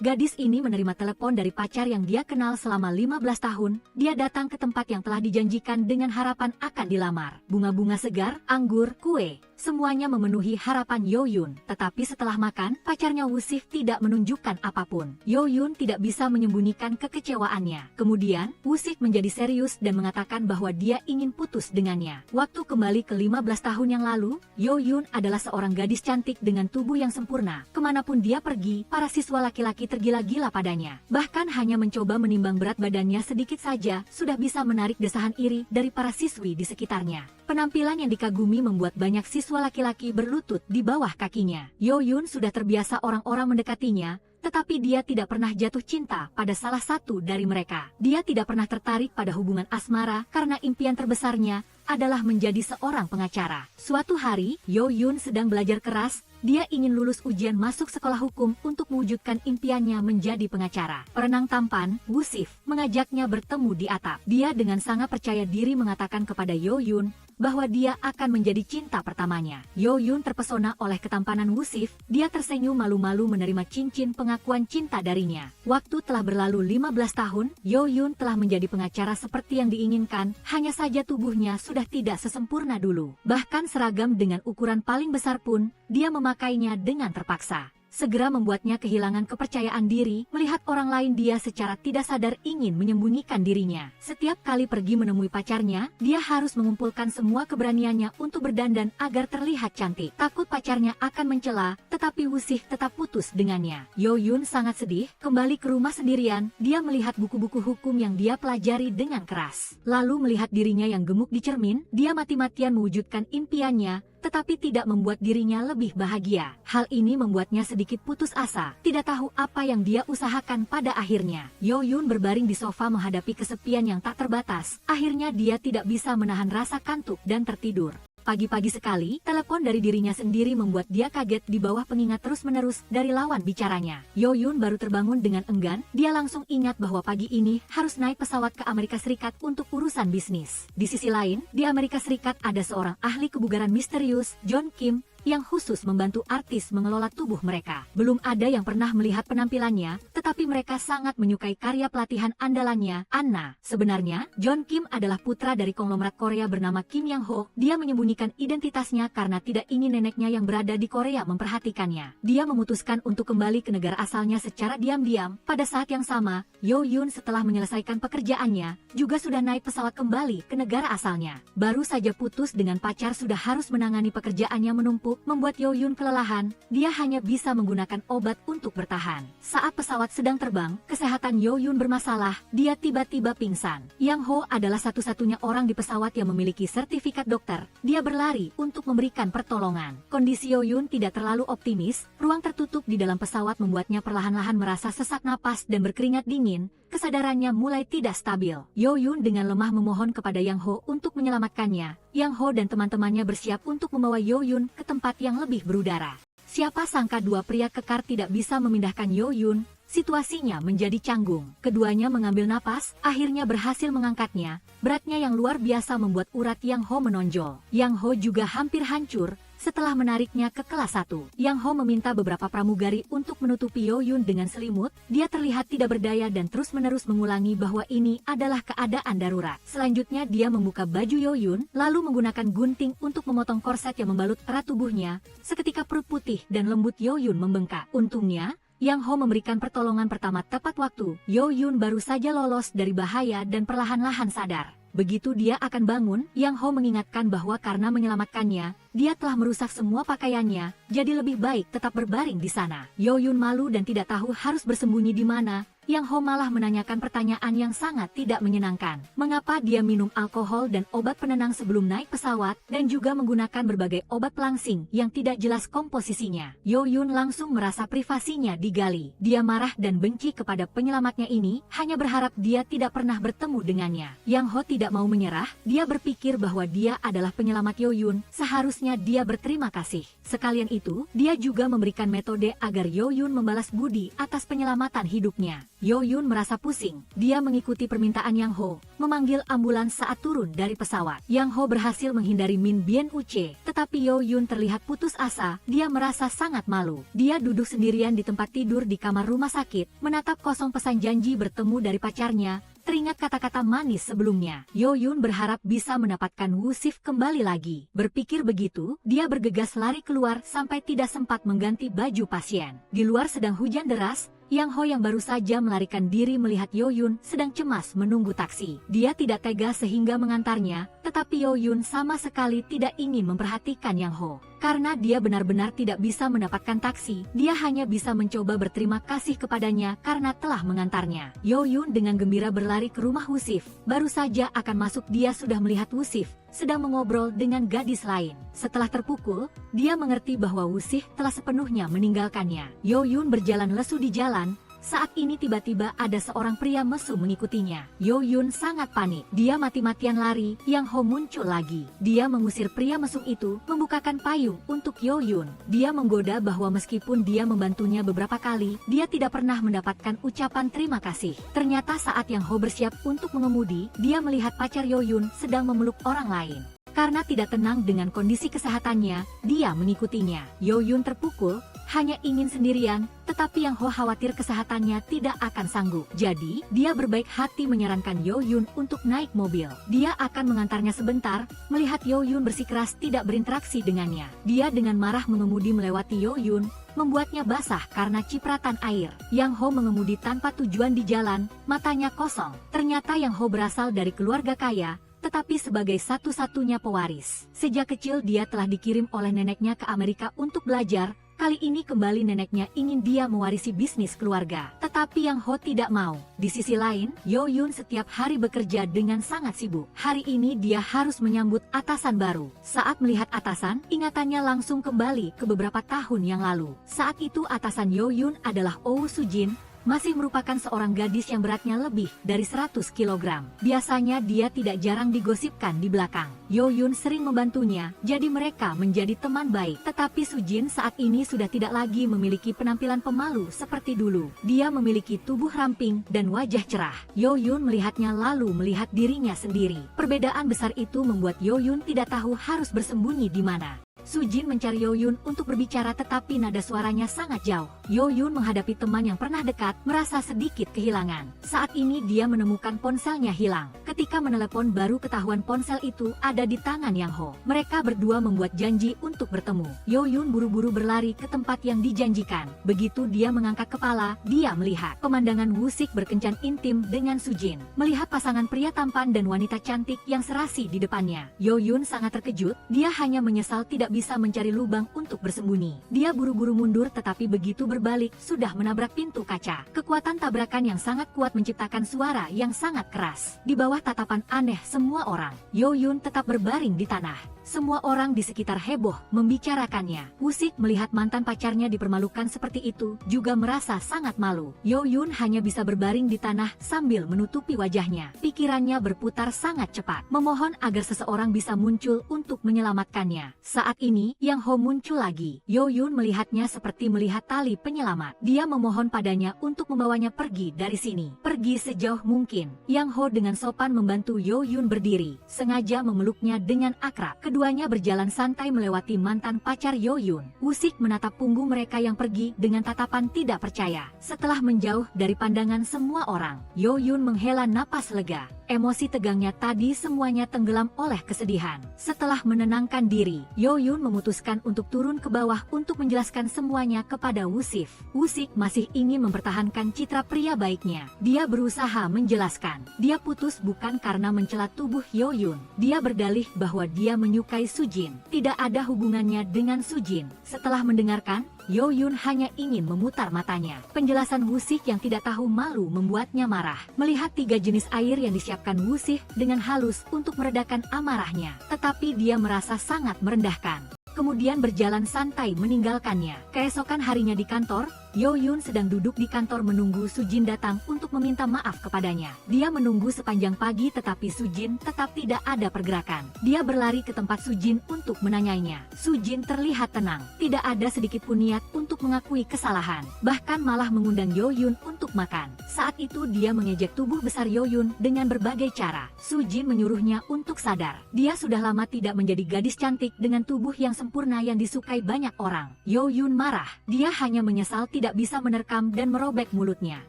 Gadis ini menerima telepon dari pacar yang dia kenal selama 15 tahun. Dia datang ke tempat yang telah dijanjikan dengan harapan akan dilamar. Bunga-bunga segar, anggur, kue, semuanya memenuhi harapan Yo-Yun. Tetapi setelah makan, pacarnya Woo-sif tidak menunjukkan apapun. Yo-Yun tidak bisa menyembunyikan kekecewaannya. Kemudian, Woo-sif menjadi serius dan mengatakan bahwa dia ingin putus dengannya. Waktu kembali ke 15 tahun yang lalu, Yo-Yun adalah seorang gadis cantik dengan tubuh yang sempurna. Kemanapun dia pergi, para siswa laki-laki tergila-gila padanya. Bahkan hanya mencoba menimbang berat badannya sedikit saja, sudah bisa menarik desahan iri dari para siswi di sekitarnya. Penampilan yang dikagumi membuat banyak siswa laki-laki berlutut di bawah kakinya. Yo-Yun sudah terbiasa orang-orang mendekatinya, tetapi dia tidak pernah jatuh cinta pada salah satu dari mereka. Dia tidak pernah tertarik pada hubungan asmara karena impian terbesarnya adalah menjadi seorang pengacara. Suatu hari, Yo-Yun sedang belajar keras. Dia ingin lulus ujian masuk sekolah hukum untuk mewujudkan impiannya menjadi pengacara. Perenang tampan, Woo-sif, mengajaknya bertemu di atap. Dia dengan sangat percaya diri mengatakan kepada Yo-Yun bahwa dia akan menjadi cinta pertamanya. Yo-Yun terpesona oleh ketampanan Woo-sif. Dia tersenyum malu-malu menerima cincin pengakuan cinta darinya. Waktu telah berlalu 15 tahun, Yo-Yun telah menjadi pengacara seperti yang diinginkan, hanya saja tubuhnya sudah tidak sesempurna dulu. Bahkan seragam dengan ukuran paling besar pun, dia memakainya dengan terpaksa. Segera membuatnya kehilangan kepercayaan diri, melihat orang lain dia secara tidak sadar ingin menyembunyikan dirinya. Setiap kali pergi menemui pacarnya, dia harus mengumpulkan semua keberaniannya untuk berdandan agar terlihat cantik. Takut pacarnya akan mencela, tetapi Woo-sif tetap putus dengannya. Yo-Yun sangat sedih, kembali ke rumah sendirian, dia melihat buku-buku hukum yang dia pelajari dengan keras. Lalu melihat dirinya yang gemuk di cermin, dia mati-matian mewujudkan impiannya, tetapi tidak membuat dirinya lebih bahagia. Hal ini membuatnya sedikit putus asa, tidak tahu apa yang dia usahakan pada akhirnya. Yo-Yun berbaring di sofa menghadapi kesepian yang tak terbatas. Akhirnya dia tidak bisa menahan rasa kantuk dan tertidur. Pagi-pagi sekali, telepon dari dirinya sendiri membuat dia kaget di bawah pengingat terus-menerus dari lawan bicaranya. Yo-Yun baru terbangun dengan enggan, dia langsung ingat bahwa pagi ini harus naik pesawat ke Amerika Serikat untuk urusan bisnis. Di sisi lain, di Amerika Serikat ada seorang ahli kebugaran misterius, John Kim, yang khusus membantu artis mengelola tubuh mereka. Belum ada yang pernah melihat penampilannya, tetapi mereka sangat menyukai karya pelatihan andalannya, Anna. Sebenarnya, John Kim adalah putra dari konglomerat Korea bernama Kim Yang-ho. Dia menyembunyikan identitasnya karena tidak ingin neneknya yang berada di Korea memperhatikannya. Dia memutuskan untuk kembali ke negara asalnya secara diam-diam. Pada saat yang sama, Yo-Yun setelah menyelesaikan pekerjaannya, juga sudah naik pesawat kembali ke negara asalnya. Baru saja putus dengan pacar sudah harus menangani pekerjaannya menumpuk, membuat Yo-Yun kelelahan. Dia hanya bisa menggunakan obat untuk bertahan. Saat pesawat sedang terbang, kesehatan Yo-Yun bermasalah. Dia tiba-tiba pingsan. Yang-ho adalah satu-satunya orang di pesawat yang memiliki sertifikat dokter. Dia berlari untuk memberikan pertolongan. Kondisi Yo-Yun tidak terlalu optimis. Ruang tertutup di dalam pesawat membuatnya perlahan-lahan merasa sesak napas dan berkeringat dingin. Kesadarannya mulai tidak stabil. Yo-Yun dengan lemah memohon kepada Yang-ho untuk menyelamatkannya. Yang-ho dan teman-temannya bersiap untuk membawa Yo-Yun ke tempat yang lebih berudara. Siapa sangka dua pria kekar tidak bisa memindahkan Yo-Yun. Situasinya menjadi canggung. Keduanya mengambil napas, akhirnya berhasil mengangkatnya. Beratnya yang luar biasa membuat urat Yang-ho menonjol. Yang-ho juga hampir hancur. Setelah menariknya ke kelas 1, Yang-ho meminta beberapa pramugari untuk menutupi Yo-Yun dengan selimut. Dia terlihat tidak berdaya dan terus-menerus mengulangi bahwa ini adalah keadaan darurat. Selanjutnya dia membuka baju Yo-Yun, lalu menggunakan gunting untuk memotong korset yang membalut erat tubuhnya. Seketika perut putih dan lembut Yo-Yun membengkak. Untungnya, Yang-ho memberikan pertolongan pertama tepat waktu. Yo-Yun baru saja lolos dari bahaya dan perlahan-lahan sadar. Begitu dia akan bangun, Yang-ho mengingatkan bahwa karena menyelamatkannya, dia telah merusak semua pakaiannya, jadi lebih baik tetap berbaring di sana. Yo-Yun malu dan tidak tahu harus bersembunyi di mana. Yang-ho malah menanyakan pertanyaan yang sangat tidak menyenangkan. Mengapa dia minum alkohol dan obat penenang sebelum naik pesawat, dan juga menggunakan berbagai obat pelangsing yang tidak jelas komposisinya. Yo-Yun langsung merasa privasinya digali. Dia marah dan benci kepada penyelamatnya ini, hanya berharap dia tidak pernah bertemu dengannya. Yang-ho tidak mau menyerah, dia berpikir bahwa dia adalah penyelamat Yo-Yun, seharusnya dia berterima kasih. Sekalian itu, dia juga memberikan metode agar Yo-Yun membalas budi atas penyelamatan hidupnya. Yo Yun merasa pusing. Dia mengikuti permintaan Yang Ho, memanggil ambulans saat turun dari pesawat. Yang Ho berhasil menghindari Min Bien Uche, tetapi Yo Yun terlihat putus asa. Dia merasa sangat malu. Dia duduk sendirian di tempat tidur di kamar rumah sakit, menatap kosong pesan janji bertemu dari pacarnya. Teringat kata-kata manis sebelumnya. Yo Yun berharap bisa mendapatkan Wusif kembali lagi. Berpikir begitu, dia bergegas lari keluar sampai tidak sempat mengganti baju pasien. Di luar sedang hujan deras. Yang Ho yang baru saja melarikan diri melihat Yo Yun sedang cemas menunggu taksi. Dia tidak tega sehingga mengantarnya, tetapi Yo Yun sama sekali tidak ingin memperhatikan Yang Ho. Karena dia benar-benar tidak bisa mendapatkan taksi, dia hanya bisa mencoba berterima kasih kepadanya karena telah mengantarnya. Yo Yun dengan gembira berlari ke rumah Wusif. Baru saja akan masuk dia sudah melihat Wusif sedang mengobrol dengan gadis lain. Setelah terpukul, dia mengerti bahwa Wusif telah sepenuhnya meninggalkannya. Yo Yun berjalan lesu di jalan. Saat ini tiba-tiba ada seorang pria mesum mengikutinya. Yo Yun sangat panik. Dia mati-matian lari. Yang Ho muncul lagi. Dia mengusir pria mesum itu, membukakan payung untuk Yo Yun. Dia menggoda bahwa meskipun dia membantunya beberapa kali, dia tidak pernah mendapatkan ucapan terima kasih. Ternyata saat Yang Ho bersiap untuk mengemudi, dia melihat pacar Yo Yun sedang memeluk orang lain. Karena tidak tenang dengan kondisi kesehatannya, dia mengikutinya. Yo Yun terpukul, hanya ingin sendirian, tetapi Yang Ho khawatir kesehatannya tidak akan sanggup. Jadi, dia berbaik hati menyarankan Yo Yun untuk naik mobil. Dia akan mengantarnya sebentar, melihat Yo Yun bersikeras tidak berinteraksi dengannya. Dia dengan marah mengemudi melewati Yo Yun, membuatnya basah karena cipratan air. Yang Ho mengemudi tanpa tujuan di jalan, matanya kosong. Ternyata Yang Ho berasal dari keluarga kaya, tetapi sebagai satu-satunya pewaris. Sejak kecil dia telah dikirim oleh neneknya ke Amerika untuk belajar. Kali ini kembali neneknya ingin dia mewarisi bisnis keluarga. Tetapi Yang Ho tidak mau. Di sisi lain, Yo Yun setiap hari bekerja dengan sangat sibuk. Hari ini dia harus menyambut atasan baru. Saat melihat atasan, ingatannya langsung kembali ke beberapa tahun yang lalu. Saat itu atasan Yo Yun adalah Oh Sujin, masih merupakan seorang gadis yang beratnya lebih dari 100 kg. Biasanya dia tidak jarang digosipkan di belakang. Yo Yun sering membantunya, jadi mereka menjadi teman baik. Tetapi Sujin saat ini sudah tidak lagi memiliki penampilan pemalu seperti dulu. Dia memiliki tubuh ramping dan wajah cerah. Yo Yun melihatnya lalu melihat dirinya sendiri. Perbedaan besar itu membuat Yo Yun tidak tahu harus bersembunyi di mana. Sujin mencari Yo Yun untuk berbicara tetapi nada suaranya sangat jauh. Yo Yun menghadapi teman yang pernah dekat, merasa sedikit kehilangan. Saat ini dia menemukan ponselnya hilang. Ketika menelepon baru ketahuan ponsel itu ada di tangan Yang Ho. Mereka berdua membuat janji untuk bertemu. Yo Yun buru-buru berlari ke tempat yang dijanjikan. Begitu dia mengangkat kepala, dia melihat pemandangan Wusik berkencan intim dengan Sujin. Melihat pasangan pria tampan dan wanita cantik yang serasi di depannya, Yo Yun sangat terkejut. Dia hanya menyesal tidak bisa mencari lubang untuk bersembunyi. Dia buru-buru mundur tetapi begitu berbalik sudah menabrak pintu kaca. Kekuatan tabrakan yang sangat kuat menciptakan suara yang sangat keras. Di bawah tatapan aneh semua orang, Yo Yun tetap berbaring di tanah. Semua orang di sekitar heboh membicarakannya. Wusik melihat mantan pacarnya dipermalukan seperti itu juga merasa sangat malu. Yo Yun hanya bisa berbaring di tanah sambil menutupi wajahnya. Pikirannya berputar sangat cepat, memohon agar seseorang bisa muncul untuk menyelamatkannya. Saat ini, Yang Ho muncul lagi. Yo Yun melihatnya seperti melihat tali penyelamat. Dia memohon padanya untuk membawanya pergi dari sini. Pergi sejauh mungkin. Yang Ho dengan sopan membantu Yo Yun berdiri, sengaja memeluknya dengan akrab. Keduanya berjalan santai melewati mantan pacar Yo Yun. Wusik menatap punggung mereka yang pergi dengan tatapan tidak percaya. Setelah menjauh dari pandangan semua orang, Yo Yun menghela napas lega. Emosi tegangnya tadi semuanya tenggelam oleh kesedihan. Setelah menenangkan diri, Yo Yun memutuskan untuk turun ke bawah untuk menjelaskan semuanya kepada Wusif. Wusik masih ingin mempertahankan citra pria baiknya. Dia berusaha menjelaskan. Dia putus bukan karena mencela tubuh Yo Yun. Dia berdalih bahwa dia menyukai Sujin. Tidak ada hubungannya dengan Sujin. Setelah mendengarkan, Yo Yun hanya ingin memutar matanya. Penjelasan Wusik yang tidak tahu malu membuatnya marah. Melihat 3 jenis air yang disiapkan Wusik dengan halus untuk meredakan amarahnya. Tetapi dia merasa sangat merendahkan. Kemudian berjalan santai meninggalkannya. Keesokan harinya di kantor, Yo Yun sedang duduk di kantor menunggu Sujin datang untuk meminta maaf kepadanya. Dia menunggu sepanjang pagi tetapi Sujin tetap tidak ada pergerakan. Dia berlari ke tempat Sujin untuk menanyainya. Sujin terlihat tenang, tidak ada sedikit pun niat untuk mengakui kesalahan, bahkan malah mengundang Yo Yun untuk makan. Saat itu dia mengejek tubuh besar Yo Yun dengan berbagai cara. Sujin menyuruhnya untuk sadar. Dia sudah lama tidak menjadi gadis cantik dengan tubuh yang sempurna yang disukai banyak orang. Yo Yun marah. Dia hanya menyesal tidak bisa menerkam dan merobek mulutnya.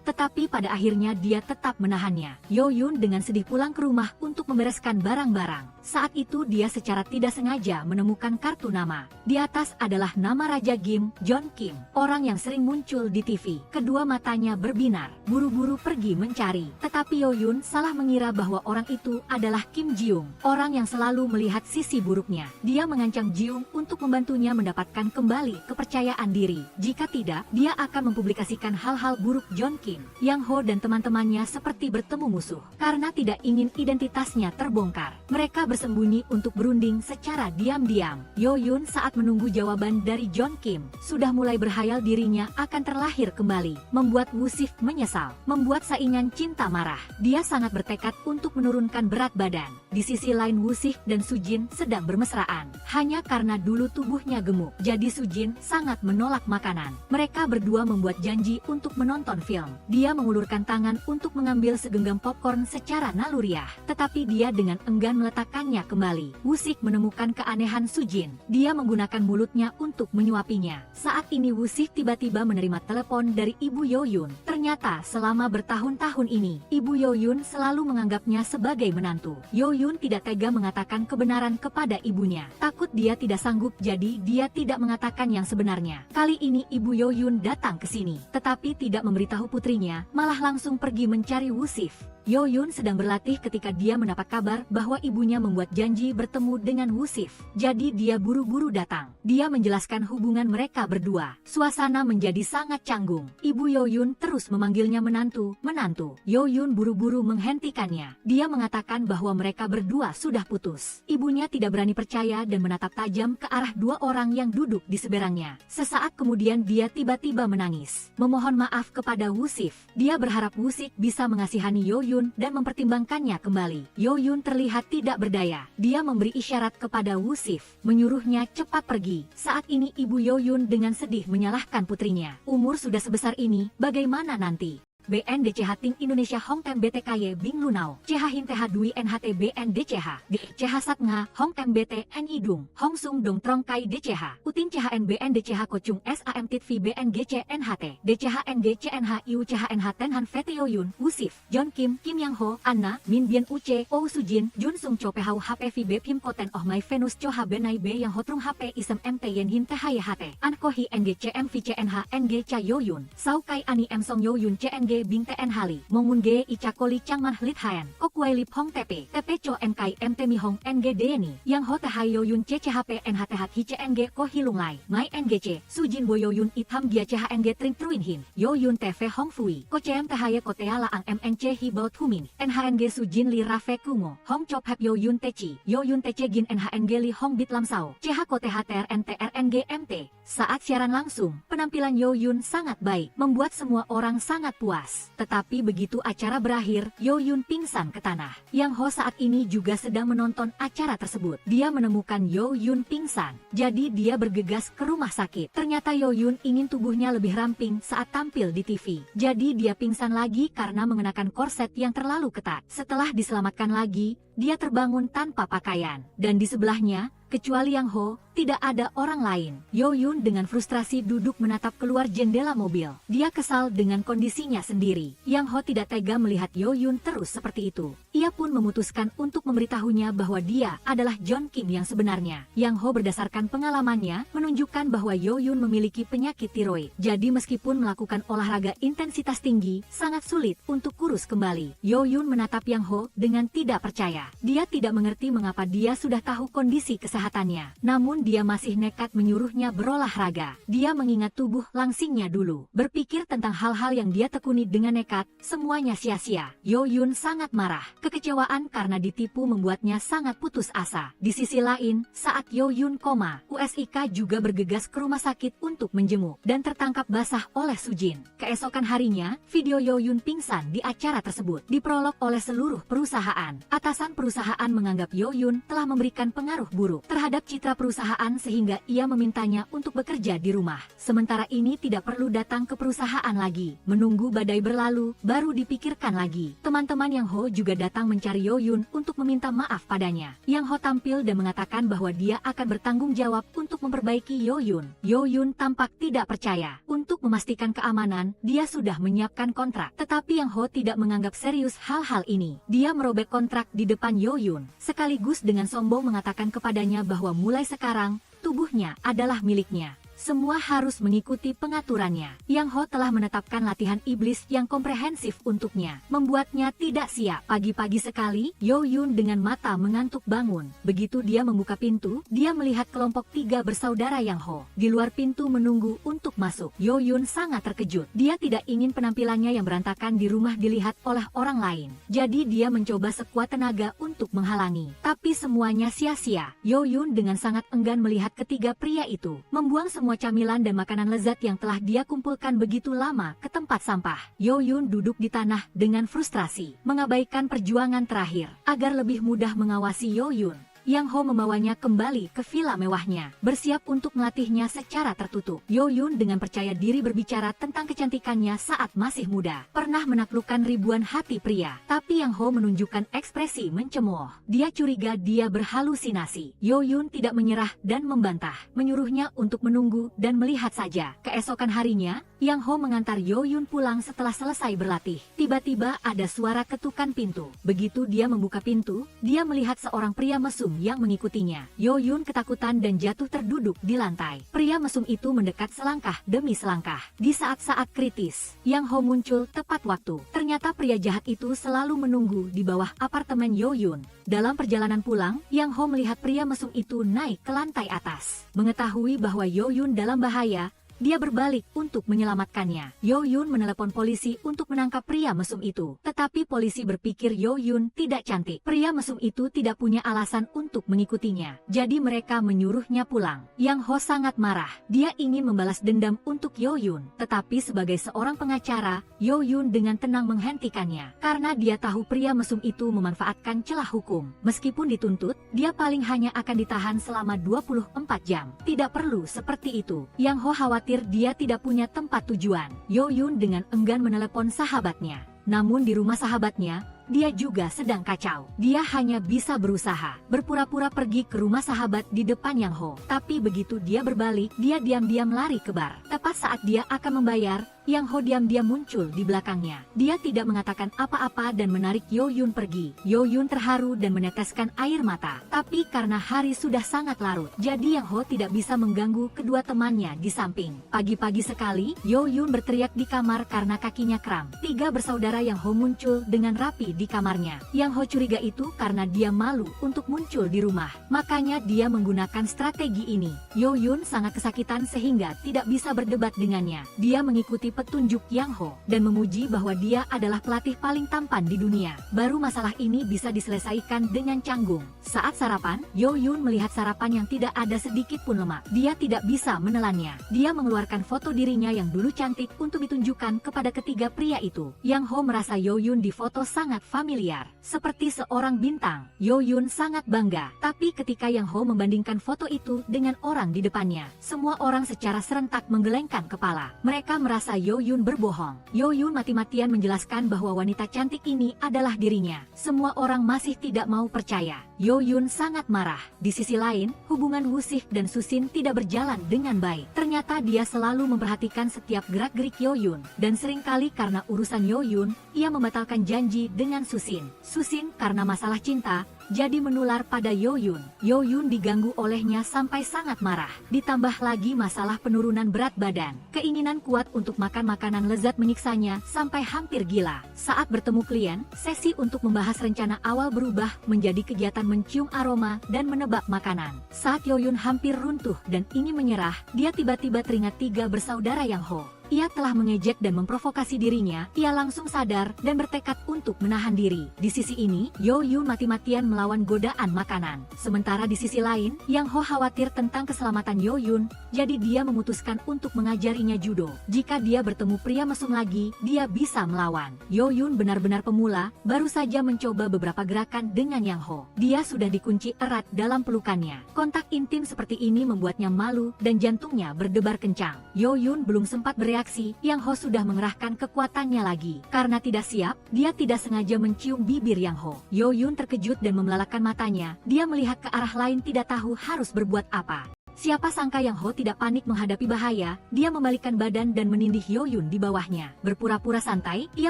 Tetapi pada akhirnya dia tetap menahannya. Yo Yun dengan sedih pulang ke rumah untuk membereskan barang-barang. Saat itu dia secara tidak sengaja menemukan kartu nama. Di atas adalah nama Raja Kim, John Kim, orang yang sering muncul di TV. Kedua matanya berbinar, buru-buru pergi mencari. Tetapi Yo Yun salah mengira bahwa orang itu adalah Kim Jiung, orang yang selalu melihat sisi buruknya. Dia mengancam Jiung untuk membantunya mendapatkan kembali kepercayaan diri. Jika tidak, dia akan mempublikasikan hal-hal buruk John Kim. Yang Ho dan teman-temannya seperti bertemu musuh karena tidak ingin identitasnya terbongkar. Mereka bersembunyi untuk berunding secara diam-diam. Yo Yun saat menunggu jawaban dari John Kim, sudah mulai berhayal dirinya akan terlahir kembali, membuat Woo Sif menyesal, membuat saingan cinta marah. Dia sangat bertekad untuk menurunkan berat badan. Di sisi lain Woo Sif dan Sujin sedang bermesraan. Hanya karena dulu tubuhnya gemuk, jadi Sujin sangat menolak makanan. Mereka berdua membuat janji untuk menonton film. Dia mengulurkan tangan untuk mengambil segenggam popcorn secara naluriah, tetapi dia dengan enggan meletakkannya kembali. Woo Sif menemukan keanehan Sujin. Dia menggunakan mulutnya untuk menyuapinya. Saat ini Woo Sif tiba-tiba menerima telepon dari Ibu Yo Yun. Ternyata selama bertahun-tahun ini, Ibu Yo Yun selalu menganggapnya sebagai menantu. Yo Yun tidak tega mengatakan kebenaran kepada ibunya. Takut dia tidak sanggup, jadi dia tidak mengatakan yang sebenarnya. Kali ini Ibu Yo Yun datang ke sini, tetapi tidak memberitahu putrinya, malah langsung pergi mencari Woo Sif. Yo Yun sedang berlatih ketika dia mendapat kabar bahwa ibunya membuat janji bertemu dengan Woo Sif. Jadi dia buru-buru datang. Dia menjelaskan hubungan mereka berdua. Suasana menjadi sangat canggung. Ibu Yo Yun terus memanggilnya menantu, menantu. Yo Yun buru-buru menghentikannya. Dia mengatakan bahwa mereka berdua sudah putus. Ibunya tidak berani percaya dan menatap tajam ke arah dua orang yang duduk di seberangnya. Sesaat kemudian dia tiba-tiba menangis, memohon maaf kepada Woo Sif. Dia berharap Woo Sif bisa mengasihani Yo Yun dan mempertimbangkannya kembali. Yo Yun terlihat tidak berdaya. Dia memberi isyarat kepada Woo Sif, menyuruhnya cepat pergi. Saat ini Ibu Yo Yun dengan sedih menyalahkan putrinya. Umur sudah sebesar ini, bagaimana nanti? BNDCH Ting Indonesia Hong Tem BTKY Bing Lunau CH Hin TH Dwi NHT BNDCH DCH Satnga Hong Tem BT NI Dung Hong Sung Dong Trong Kai DCH Utin CHN BNDCH Kocung SAM Tit V BNGC NHT DCH NGCNH IU CH NH Tenhan Fete Yo Yun Woo Sif John Kim Kim Yang Ho Anna Min Bien Uche Oh Sujin Jun Sung Cho Pehau HP V B Pim Koten Oh My Venus Cho H Benai B Yang Ho Trung HP Isem MT Yen Hin TH YHT An Ko Hi NGCM VCNH NG Cha Yo Yun Sau Kai Ani M Song Yo Yun CNG Bing TN Hali, Mongun Ge Icakoli Changman Lit Hayan, Kokwai Lip Hong TP, TP Cho NKI MT Mi Hong NG Deni, Yang Ho Tehai Yo Yun CCHP NHTH Hi CNG Ko Hilung Lai, Mai NGC, Sujin Bo Yo Yun Itham Gia CHNG Tring Truin Hin, Yo Yun TV Hong Fui, Ko CM Tehaya Ko Tea Laang MNC Hi Baut Humin, NHNG Sujin Li Rafe Kumo, Hong Chop Hap Yo Yun Techi, Yo Yun Tece Gin NHNG Li Hong Bit Lam Sao, CH Ko THTR NTRNG MT. Saat siaran langsung, penampilan Yo Yun sangat baik, membuat semua orang sangat puas. Tetapi begitu acara berakhir, Yo Yun pingsan ke tanah. Yang Ho saat ini juga sedang menonton acara tersebut. Dia menemukan Yo Yun pingsan, jadi dia bergegas ke rumah sakit. Ternyata Yo Yun ingin tubuhnya lebih ramping saat tampil di TV. Jadi dia pingsan lagi karena mengenakan korset yang terlalu ketat. Setelah diselamatkan lagi, dia terbangun tanpa pakaian. Dan di sebelahnya, kecuali Yang Ho, tidak ada orang lain. Yo Yun dengan frustrasi duduk menatap keluar jendela mobil. Dia kesal dengan kondisinya sendiri. Yang Ho tidak tega melihat Yo Yun terus seperti itu. Ia pun memutuskan untuk memberitahunya bahwa dia adalah John Kim yang sebenarnya. Yang Ho berdasarkan pengalamannya menunjukkan bahwa Yo Yun memiliki penyakit tiroid. Jadi meskipun melakukan olahraga intensitas tinggi, sangat sulit untuk kurus kembali. Yo Yun menatap Yang Ho dengan tidak percaya. Dia tidak mengerti mengapa dia sudah tahu kondisi kesehatan kesehatannya. Namun dia masih nekat menyuruhnya berolahraga. Dia mengingat tubuh langsingnya dulu. Berpikir tentang hal-hal yang dia tekuni dengan nekat, semuanya sia-sia. Yo-yun sangat marah. Kekecewaan karena ditipu membuatnya sangat putus asa. Di sisi lain, saat Yo-yun koma, USIK juga bergegas ke rumah sakit untuk menjenguk dan tertangkap basah oleh Sujin. Keesokan harinya, video Yo-yun pingsan di acara tersebut diprolog oleh seluruh perusahaan. Atasan perusahaan menganggap Yo-yun telah memberikan pengaruh buruk terhadap citra perusahaan sehingga ia memintanya untuk bekerja di rumah. Sementara ini tidak perlu datang ke perusahaan lagi. Menunggu badai berlalu, baru dipikirkan lagi. Teman-teman Yang Ho juga datang mencari Yo-yun untuk meminta maaf padanya. Yang Ho tampil dan mengatakan bahwa dia akan bertanggung jawab untuk memperbaiki Yo-yun. Yo-yun tampak tidak percaya. Untuk memastikan keamanan, dia sudah menyiapkan kontrak. Tetapi Yang Ho tidak menganggap serius hal-hal ini. Dia merobek kontrak di depan Yo-yun, sekaligus dengan sombong mengatakan kepadanya bahwa mulai sekarang, tubuhnya adalah miliknya. Semua harus mengikuti pengaturannya. Yang Ho telah menetapkan latihan iblis yang komprehensif untuknya, membuatnya tidak siap. Pagi-pagi sekali, Yo-yun dengan mata mengantuk bangun. Begitu dia membuka pintu, dia melihat kelompok 3 bersaudara Yang Ho di luar pintu menunggu untuk masuk. Yo-yun sangat terkejut. Dia tidak ingin penampilannya yang berantakan di rumah dilihat oleh orang lain. Jadi dia mencoba sekuat tenaga untuk menghalangi. Tapi semuanya sia-sia. Yo-yun dengan sangat enggan melihat ketiga pria itu membuang semua camilan dan makanan lezat yang telah dia kumpulkan begitu lama ke tempat sampah. Yo-yun duduk di tanah dengan frustrasi, mengabaikan perjuangan terakhir agar lebih mudah mengawasi Yo-yun. Yang Ho membawanya kembali ke villa mewahnya, bersiap untuk melatihnya secara tertutup. Yo-yun dengan percaya diri berbicara tentang kecantikannya saat masih muda, pernah menaklukkan ribuan hati pria. Tapi Yang Ho menunjukkan ekspresi mencemooh. Dia curiga dia berhalusinasi. Yo-yun tidak menyerah dan membantah, menyuruhnya untuk menunggu dan melihat saja. Keesokan harinya, Yang Ho mengantar Yo-yun pulang setelah selesai berlatih. Tiba-tiba ada suara ketukan pintu. Begitu dia membuka pintu, dia melihat seorang pria mesum yang mengikutinya. Yo-yun ketakutan dan jatuh terduduk di lantai. Pria mesum itu mendekat selangkah demi selangkah. Di saat-saat kritis, Yang Ho muncul tepat waktu. Ternyata pria jahat itu selalu menunggu di bawah apartemen Yo-yun. Dalam perjalanan pulang, Yang Ho melihat pria mesum itu naik ke lantai atas. Mengetahui bahwa Yo-yun dalam bahaya, dia berbalik untuk menyelamatkannya. Yo-yun menelepon polisi untuk menangkap pria mesum itu. Tetapi polisi berpikir Yo-yun tidak cantik. Pria mesum itu tidak punya alasan untuk mengikutinya. Jadi mereka menyuruhnya pulang. Yang Ho sangat marah. Dia ingin membalas dendam untuk Yo-yun. Tetapi sebagai seorang pengacara, Yo-yun dengan tenang menghentikannya. Karena dia tahu pria mesum itu memanfaatkan celah hukum. Meskipun dituntut, dia paling hanya akan ditahan selama 24 jam. Tidak perlu seperti itu. Yang Ho khawatir dia tidak punya tempat tujuan. Yo-yun dengan enggan menelepon sahabatnya. Namun di rumah sahabatnya, dia juga sedang kacau. Dia hanya bisa berusaha berpura-pura pergi ke rumah sahabat di depan Yang Ho. Tapi begitu dia berbalik, dia diam-diam lari ke bar. Tepat saat dia akan membayar, Yang Ho diam-diam muncul di belakangnya. Dia tidak mengatakan apa-apa dan menarik Yo-yun pergi. Yo-yun terharu dan meneteskan air mata. Tapi karena hari sudah sangat larut, jadi Yang Ho tidak bisa mengganggu kedua temannya di samping. Pagi-pagi sekali, Yo-yun berteriak di kamar karena kakinya kram. 3 bersaudara Yang Ho muncul dengan rapi di kamarnya. Yang Ho curiga itu karena dia malu untuk muncul di rumah. Makanya dia menggunakan strategi ini. Yo-yun sangat kesakitan sehingga tidak bisa berdebat dengannya. Dia mengikuti petunjuk Yang Ho dan memuji bahwa dia adalah pelatih paling tampan di dunia. Baru masalah ini bisa diselesaikan dengan canggung. Saat sarapan, Yo-yun melihat sarapan yang tidak ada sedikit pun lemak. Dia tidak bisa menelannya. Dia mengeluarkan foto dirinya yang dulu cantik untuk ditunjukkan kepada ketiga pria itu. Yang Ho merasa Yo-yun di foto sangat familiar, seperti seorang bintang. Yo-yun sangat bangga. Tapi ketika Yang Ho membandingkan foto itu dengan orang di depannya, semua orang secara serentak menggelengkan kepala. Mereka merasa Yo-yun berbohong. Yo-yun mati-matian menjelaskan bahwa wanita cantik ini adalah dirinya. Semua orang masih tidak mau percaya. Yo-yun sangat marah. Di sisi lain, hubungan Woo-sik dan Susin tidak berjalan dengan baik. Ternyata dia selalu memperhatikan setiap gerak-gerik Yo-yun. Dan seringkali karena urusan Yo-yun, ia membatalkan janji dengan Susin. Susin karena masalah cinta, jadi menular pada Yo-Yun. Yo-Yun diganggu olehnya sampai sangat marah. Ditambah lagi masalah penurunan berat badan. Keinginan kuat untuk makan makanan lezat menyiksanya sampai hampir gila. Saat bertemu klien, sesi untuk membahas rencana awal berubah menjadi kegiatan mencium aroma dan menebak makanan. Saat Yo-Yun hampir runtuh dan ingin menyerah, dia tiba-tiba teringat 3 bersaudara Yang Ho. Ia telah mengejek dan memprovokasi dirinya, ia langsung sadar dan bertekad untuk menahan diri. Di sisi ini, Yo-Yun mati-matian melawan godaan makanan. Sementara di sisi lain, Yang Ho khawatir tentang keselamatan Yo-Yun, jadi dia memutuskan untuk mengajarinya judo. Jika dia bertemu pria mesum lagi, dia bisa melawan. Yo-Yun benar-benar pemula, baru saja mencoba beberapa gerakan dengan Yang Ho. Dia sudah dikunci erat dalam pelukannya. Kontak intim seperti ini membuatnya malu dan jantungnya berdebar kencang. Yo-Yun belum sempat bereaksi, Yang Ho sudah mengerahkan kekuatannya lagi. Karena tidak siap, dia tidak sengaja mencium bibir Yang Ho. Yo-Yun terkejut dan memelalakan matanya. Dia melihat ke arah lain tidak tahu harus berbuat apa. Siapa sangka Yang Ho tidak panik menghadapi bahaya, dia membalikkan badan dan menindih Yo-Yun di bawahnya. Berpura-pura santai, ia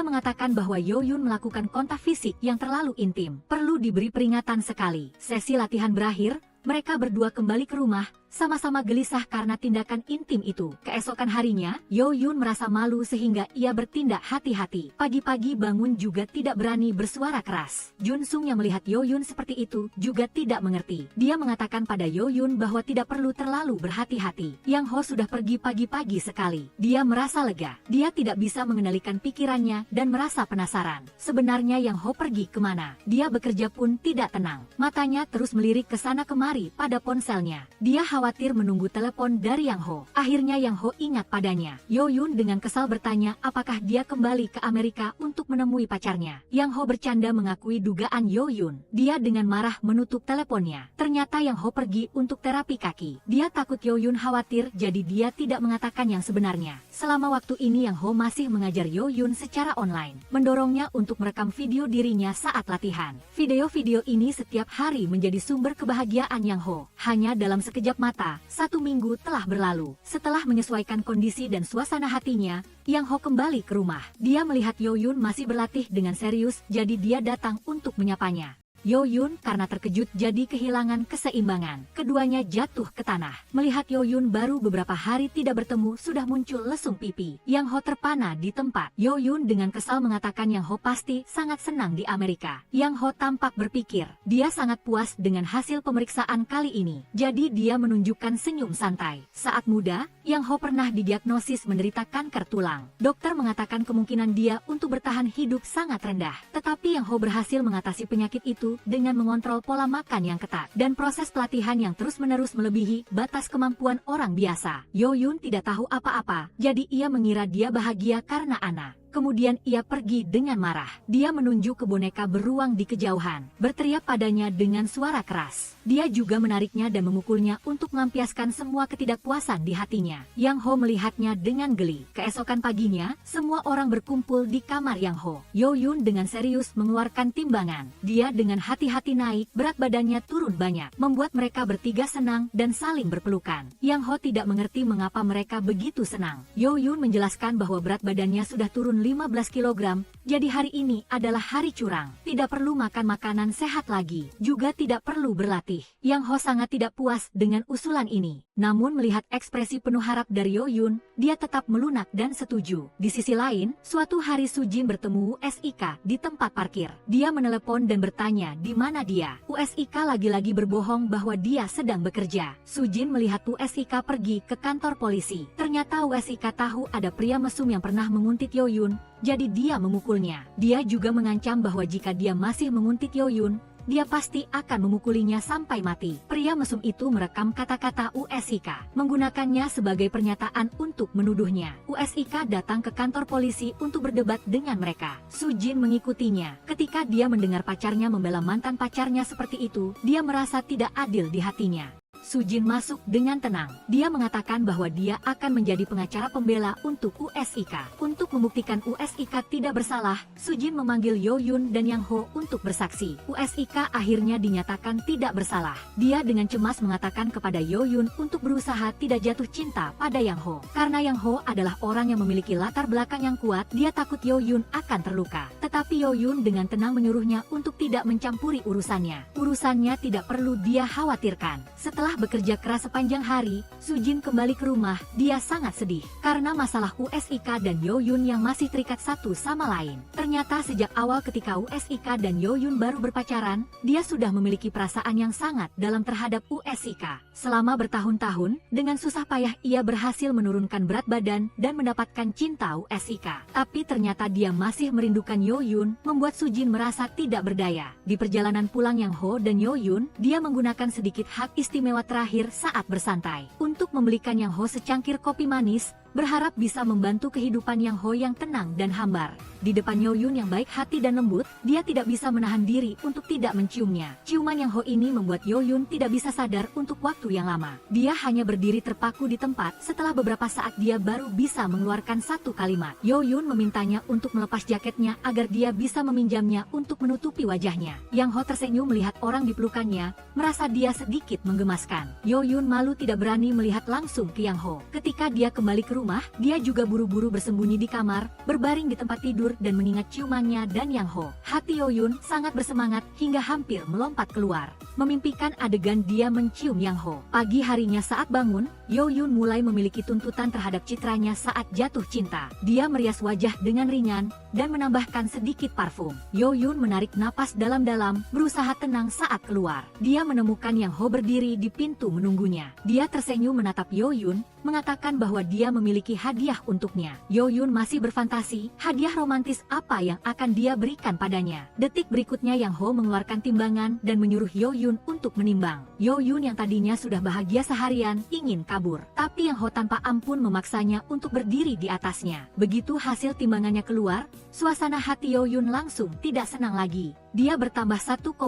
mengatakan bahwa Yo-Yun melakukan kontak fisik yang terlalu intim. Perlu diberi peringatan sekali. Sesi latihan berakhir, mereka berdua kembali ke rumah, sama-sama gelisah karena tindakan intim itu. Keesokan harinya, Yo-Yun merasa malu sehingga ia bertindak hati-hati. Pagi-pagi bangun juga tidak berani bersuara keras. Jun-sung yang melihat Yo-Yun seperti itu juga tidak mengerti. Dia mengatakan pada Yo-Yun bahwa tidak perlu terlalu berhati-hati. Yang Ho sudah pergi pagi-pagi sekali. Dia merasa lega. Dia tidak bisa mengendalikan pikirannya dan merasa penasaran. Sebenarnya Yang Ho pergi kemana? Dia bekerja pun tidak tenang. Matanya terus melirik ke sana kemari pada ponselnya. Dia khawatir menunggu telepon dari Yang Ho. Akhirnya Yang Ho ingat padanya. Yo-Yun dengan kesal bertanya apakah dia kembali ke Amerika untuk menemui pacarnya. Yang Ho bercanda mengakui dugaan Yo-Yun. Dia dengan marah menutup teleponnya. Ternyata Yang Ho pergi untuk terapi kaki. Dia takut Yo-Yun khawatir, jadi dia tidak mengatakan yang sebenarnya. Selama waktu ini Yang Ho masih mengajar Yo-Yun secara online, mendorongnya untuk merekam video dirinya saat latihan. Video-video ini setiap hari menjadi sumber kebahagiaan Yang Ho. Hanya dalam sekejap mata, 1 minggu telah berlalu. Setelah menyesuaikan kondisi dan suasana hatinya, Yang Ho kembali ke rumah. Dia melihat Yo-Yun masih berlatih dengan serius, jadi dia datang untuk menyapanya. Yo-Yun karena terkejut jadi kehilangan keseimbangan. Keduanya jatuh ke tanah. Melihat Yo-Yun baru beberapa hari tidak bertemu sudah muncul lesung pipi. Yang Ho terpana di tempat. Yo-Yun dengan kesal mengatakan Yang Ho pasti sangat senang di Amerika. Yang Ho tampak berpikir, dia sangat puas dengan hasil pemeriksaan kali ini. Jadi dia menunjukkan senyum santai. Saat muda, Yang Ho pernah didiagnosis menderita kanker tulang. Dokter mengatakan kemungkinan dia untuk bertahan hidup sangat rendah. Tetapi Yang Ho berhasil mengatasi penyakit itu dengan mengontrol pola makan yang ketat dan proses pelatihan yang terus-menerus melebihi batas kemampuan orang biasa. Yo-Yun tidak tahu apa-apa, jadi ia mengira dia bahagia karena Ana. Kemudian ia pergi dengan marah. Dia menunjuk ke boneka beruang di kejauhan, berteriak padanya dengan suara keras. Dia juga menariknya dan memukulnya untuk melampiaskan semua ketidakpuasan di hatinya. Yang Ho melihatnya dengan geli. Keesokan paginya, semua orang berkumpul di kamar Yang Ho. Yo-Yun dengan serius mengeluarkan timbangan. Dia dengan hati-hati naik, berat badannya turun banyak, membuat mereka bertiga senang dan saling berpelukan. Yang Ho tidak mengerti mengapa mereka begitu senang. Yo-Yun menjelaskan bahwa berat badannya sudah turun 15 kg, jadi hari ini adalah hari curang. Tidak perlu makan makanan sehat lagi, juga tidak perlu berlatih. Yang Ho sangat tidak puas dengan usulan ini. Namun melihat ekspresi penuh harap dari Yo-Yun, dia tetap melunak dan setuju. Di sisi lain, suatu hari Sujin bertemu USIK di tempat parkir. Dia menelepon dan bertanya di mana dia. USIK lagi-lagi berbohong bahwa dia sedang bekerja. Sujin melihat USIK pergi ke kantor polisi. Ternyata USIK tahu ada pria mesum yang pernah menguntit Yo-Yun, jadi dia memukulnya. Dia juga mengancam bahwa jika dia masih menguntit Yo-Yun, dia pasti akan memukulinya sampai mati. Pria mesum itu merekam kata-kata USIK, menggunakannya sebagai pernyataan untuk menuduhnya. USIK datang ke kantor polisi untuk berdebat dengan mereka. Sujin mengikutinya. Ketika dia mendengar pacarnya membela mantan pacarnya seperti itu, dia merasa tidak adil di hatinya. Sujin masuk dengan tenang. Dia mengatakan bahwa dia akan menjadi pengacara pembela untuk USIK. Untuk membuktikan USIK tidak bersalah, Sujin memanggil Yo-Yun dan Yang Ho untuk bersaksi. USIK akhirnya dinyatakan tidak bersalah. Dia dengan cemas mengatakan kepada Yo-Yun untuk berusaha tidak jatuh cinta pada Yang Ho. Karena Yang Ho adalah orang yang memiliki latar belakang yang kuat, dia takut Yo-Yun akan terluka. tetapi Yoyun dengan tenang menyuruhnya untuk tidak mencampuri urusannya. Urusannya tidak perlu dia khawatirkan. Setelah bekerja keras sepanjang hari, Sujin kembali ke rumah. Dia sangat sedih karena masalah USIK dan Yoyun yang masih terikat satu sama lain. Ternyata sejak awal ketika USIK dan Yoyun baru berpacaran, dia sudah memiliki perasaan yang sangat dalam terhadap USIK. Selama bertahun-tahun, dengan susah payah ia berhasil menurunkan berat badan dan mendapatkan cinta USIK. Tapi ternyata dia masih merindukan Yoyun, membuat Sujin merasa tidak berdaya. Di perjalanan pulang Yang Ho dan Yoyun, dia menggunakan sedikit hak istimewa terakhir saat bersantai untuk membelikan Yang Ho secangkir kopi manis, berharap bisa membantu kehidupan Yang Ho yang tenang dan hambar. Di depan Yoyun yang baik hati dan lembut, dia tidak bisa menahan diri untuk tidak menciumnya. Ciuman Yang Ho ini membuat Yoyun tidak bisa sadar untuk waktu yang lama. Dia hanya berdiri terpaku di tempat. Setelah beberapa saat dia baru bisa mengeluarkan satu kalimat. Yoyun memintanya untuk melepas jaketnya agar dia bisa meminjamnya untuk menutupi wajahnya. Yang Ho tersenyum melihat orang dipelukannya, merasa dia sedikit menggemaskan. Yoyun malu tidak berani melihat langsung ke Yang Ho. Ketika dia kembali ke rumah, dia juga buru-buru bersembunyi di kamar, berbaring di tempat tidur dan mengingat ciumannya dan Yang Ho. Hati Yoyun sangat bersemangat hingga hampir melompat keluar, memimpikan adegan dia mencium Yang Ho. Pagi harinya saat bangun, Yoyun mulai memiliki tuntutan terhadap citranya saat jatuh cinta. Dia merias wajah dengan ringan dan menambahkan sedikit parfum. Yoyun menarik napas dalam-dalam, berusaha tenang saat keluar. Dia menemukan Yang Ho berdiri di pintu menunggunya. Dia tersenyum menatap Yoyun, mengatakan bahwa dia memiliki hadiah untuknya. Yoyun masih berfantasi, hadiah romantis apa yang akan dia berikan padanya. Detik berikutnya Yang Ho mengeluarkan timbangan dan menyuruh Yoyun untuk menimbang. Yoyun yang tadinya sudah bahagia seharian, ingin kabur. Tapi Yang Ho tanpa ampun memaksanya untuk berdiri di atasnya. Begitu hasil timbangannya keluar, suasana hati Yoyun langsung tidak senang lagi. Dia bertambah 1,8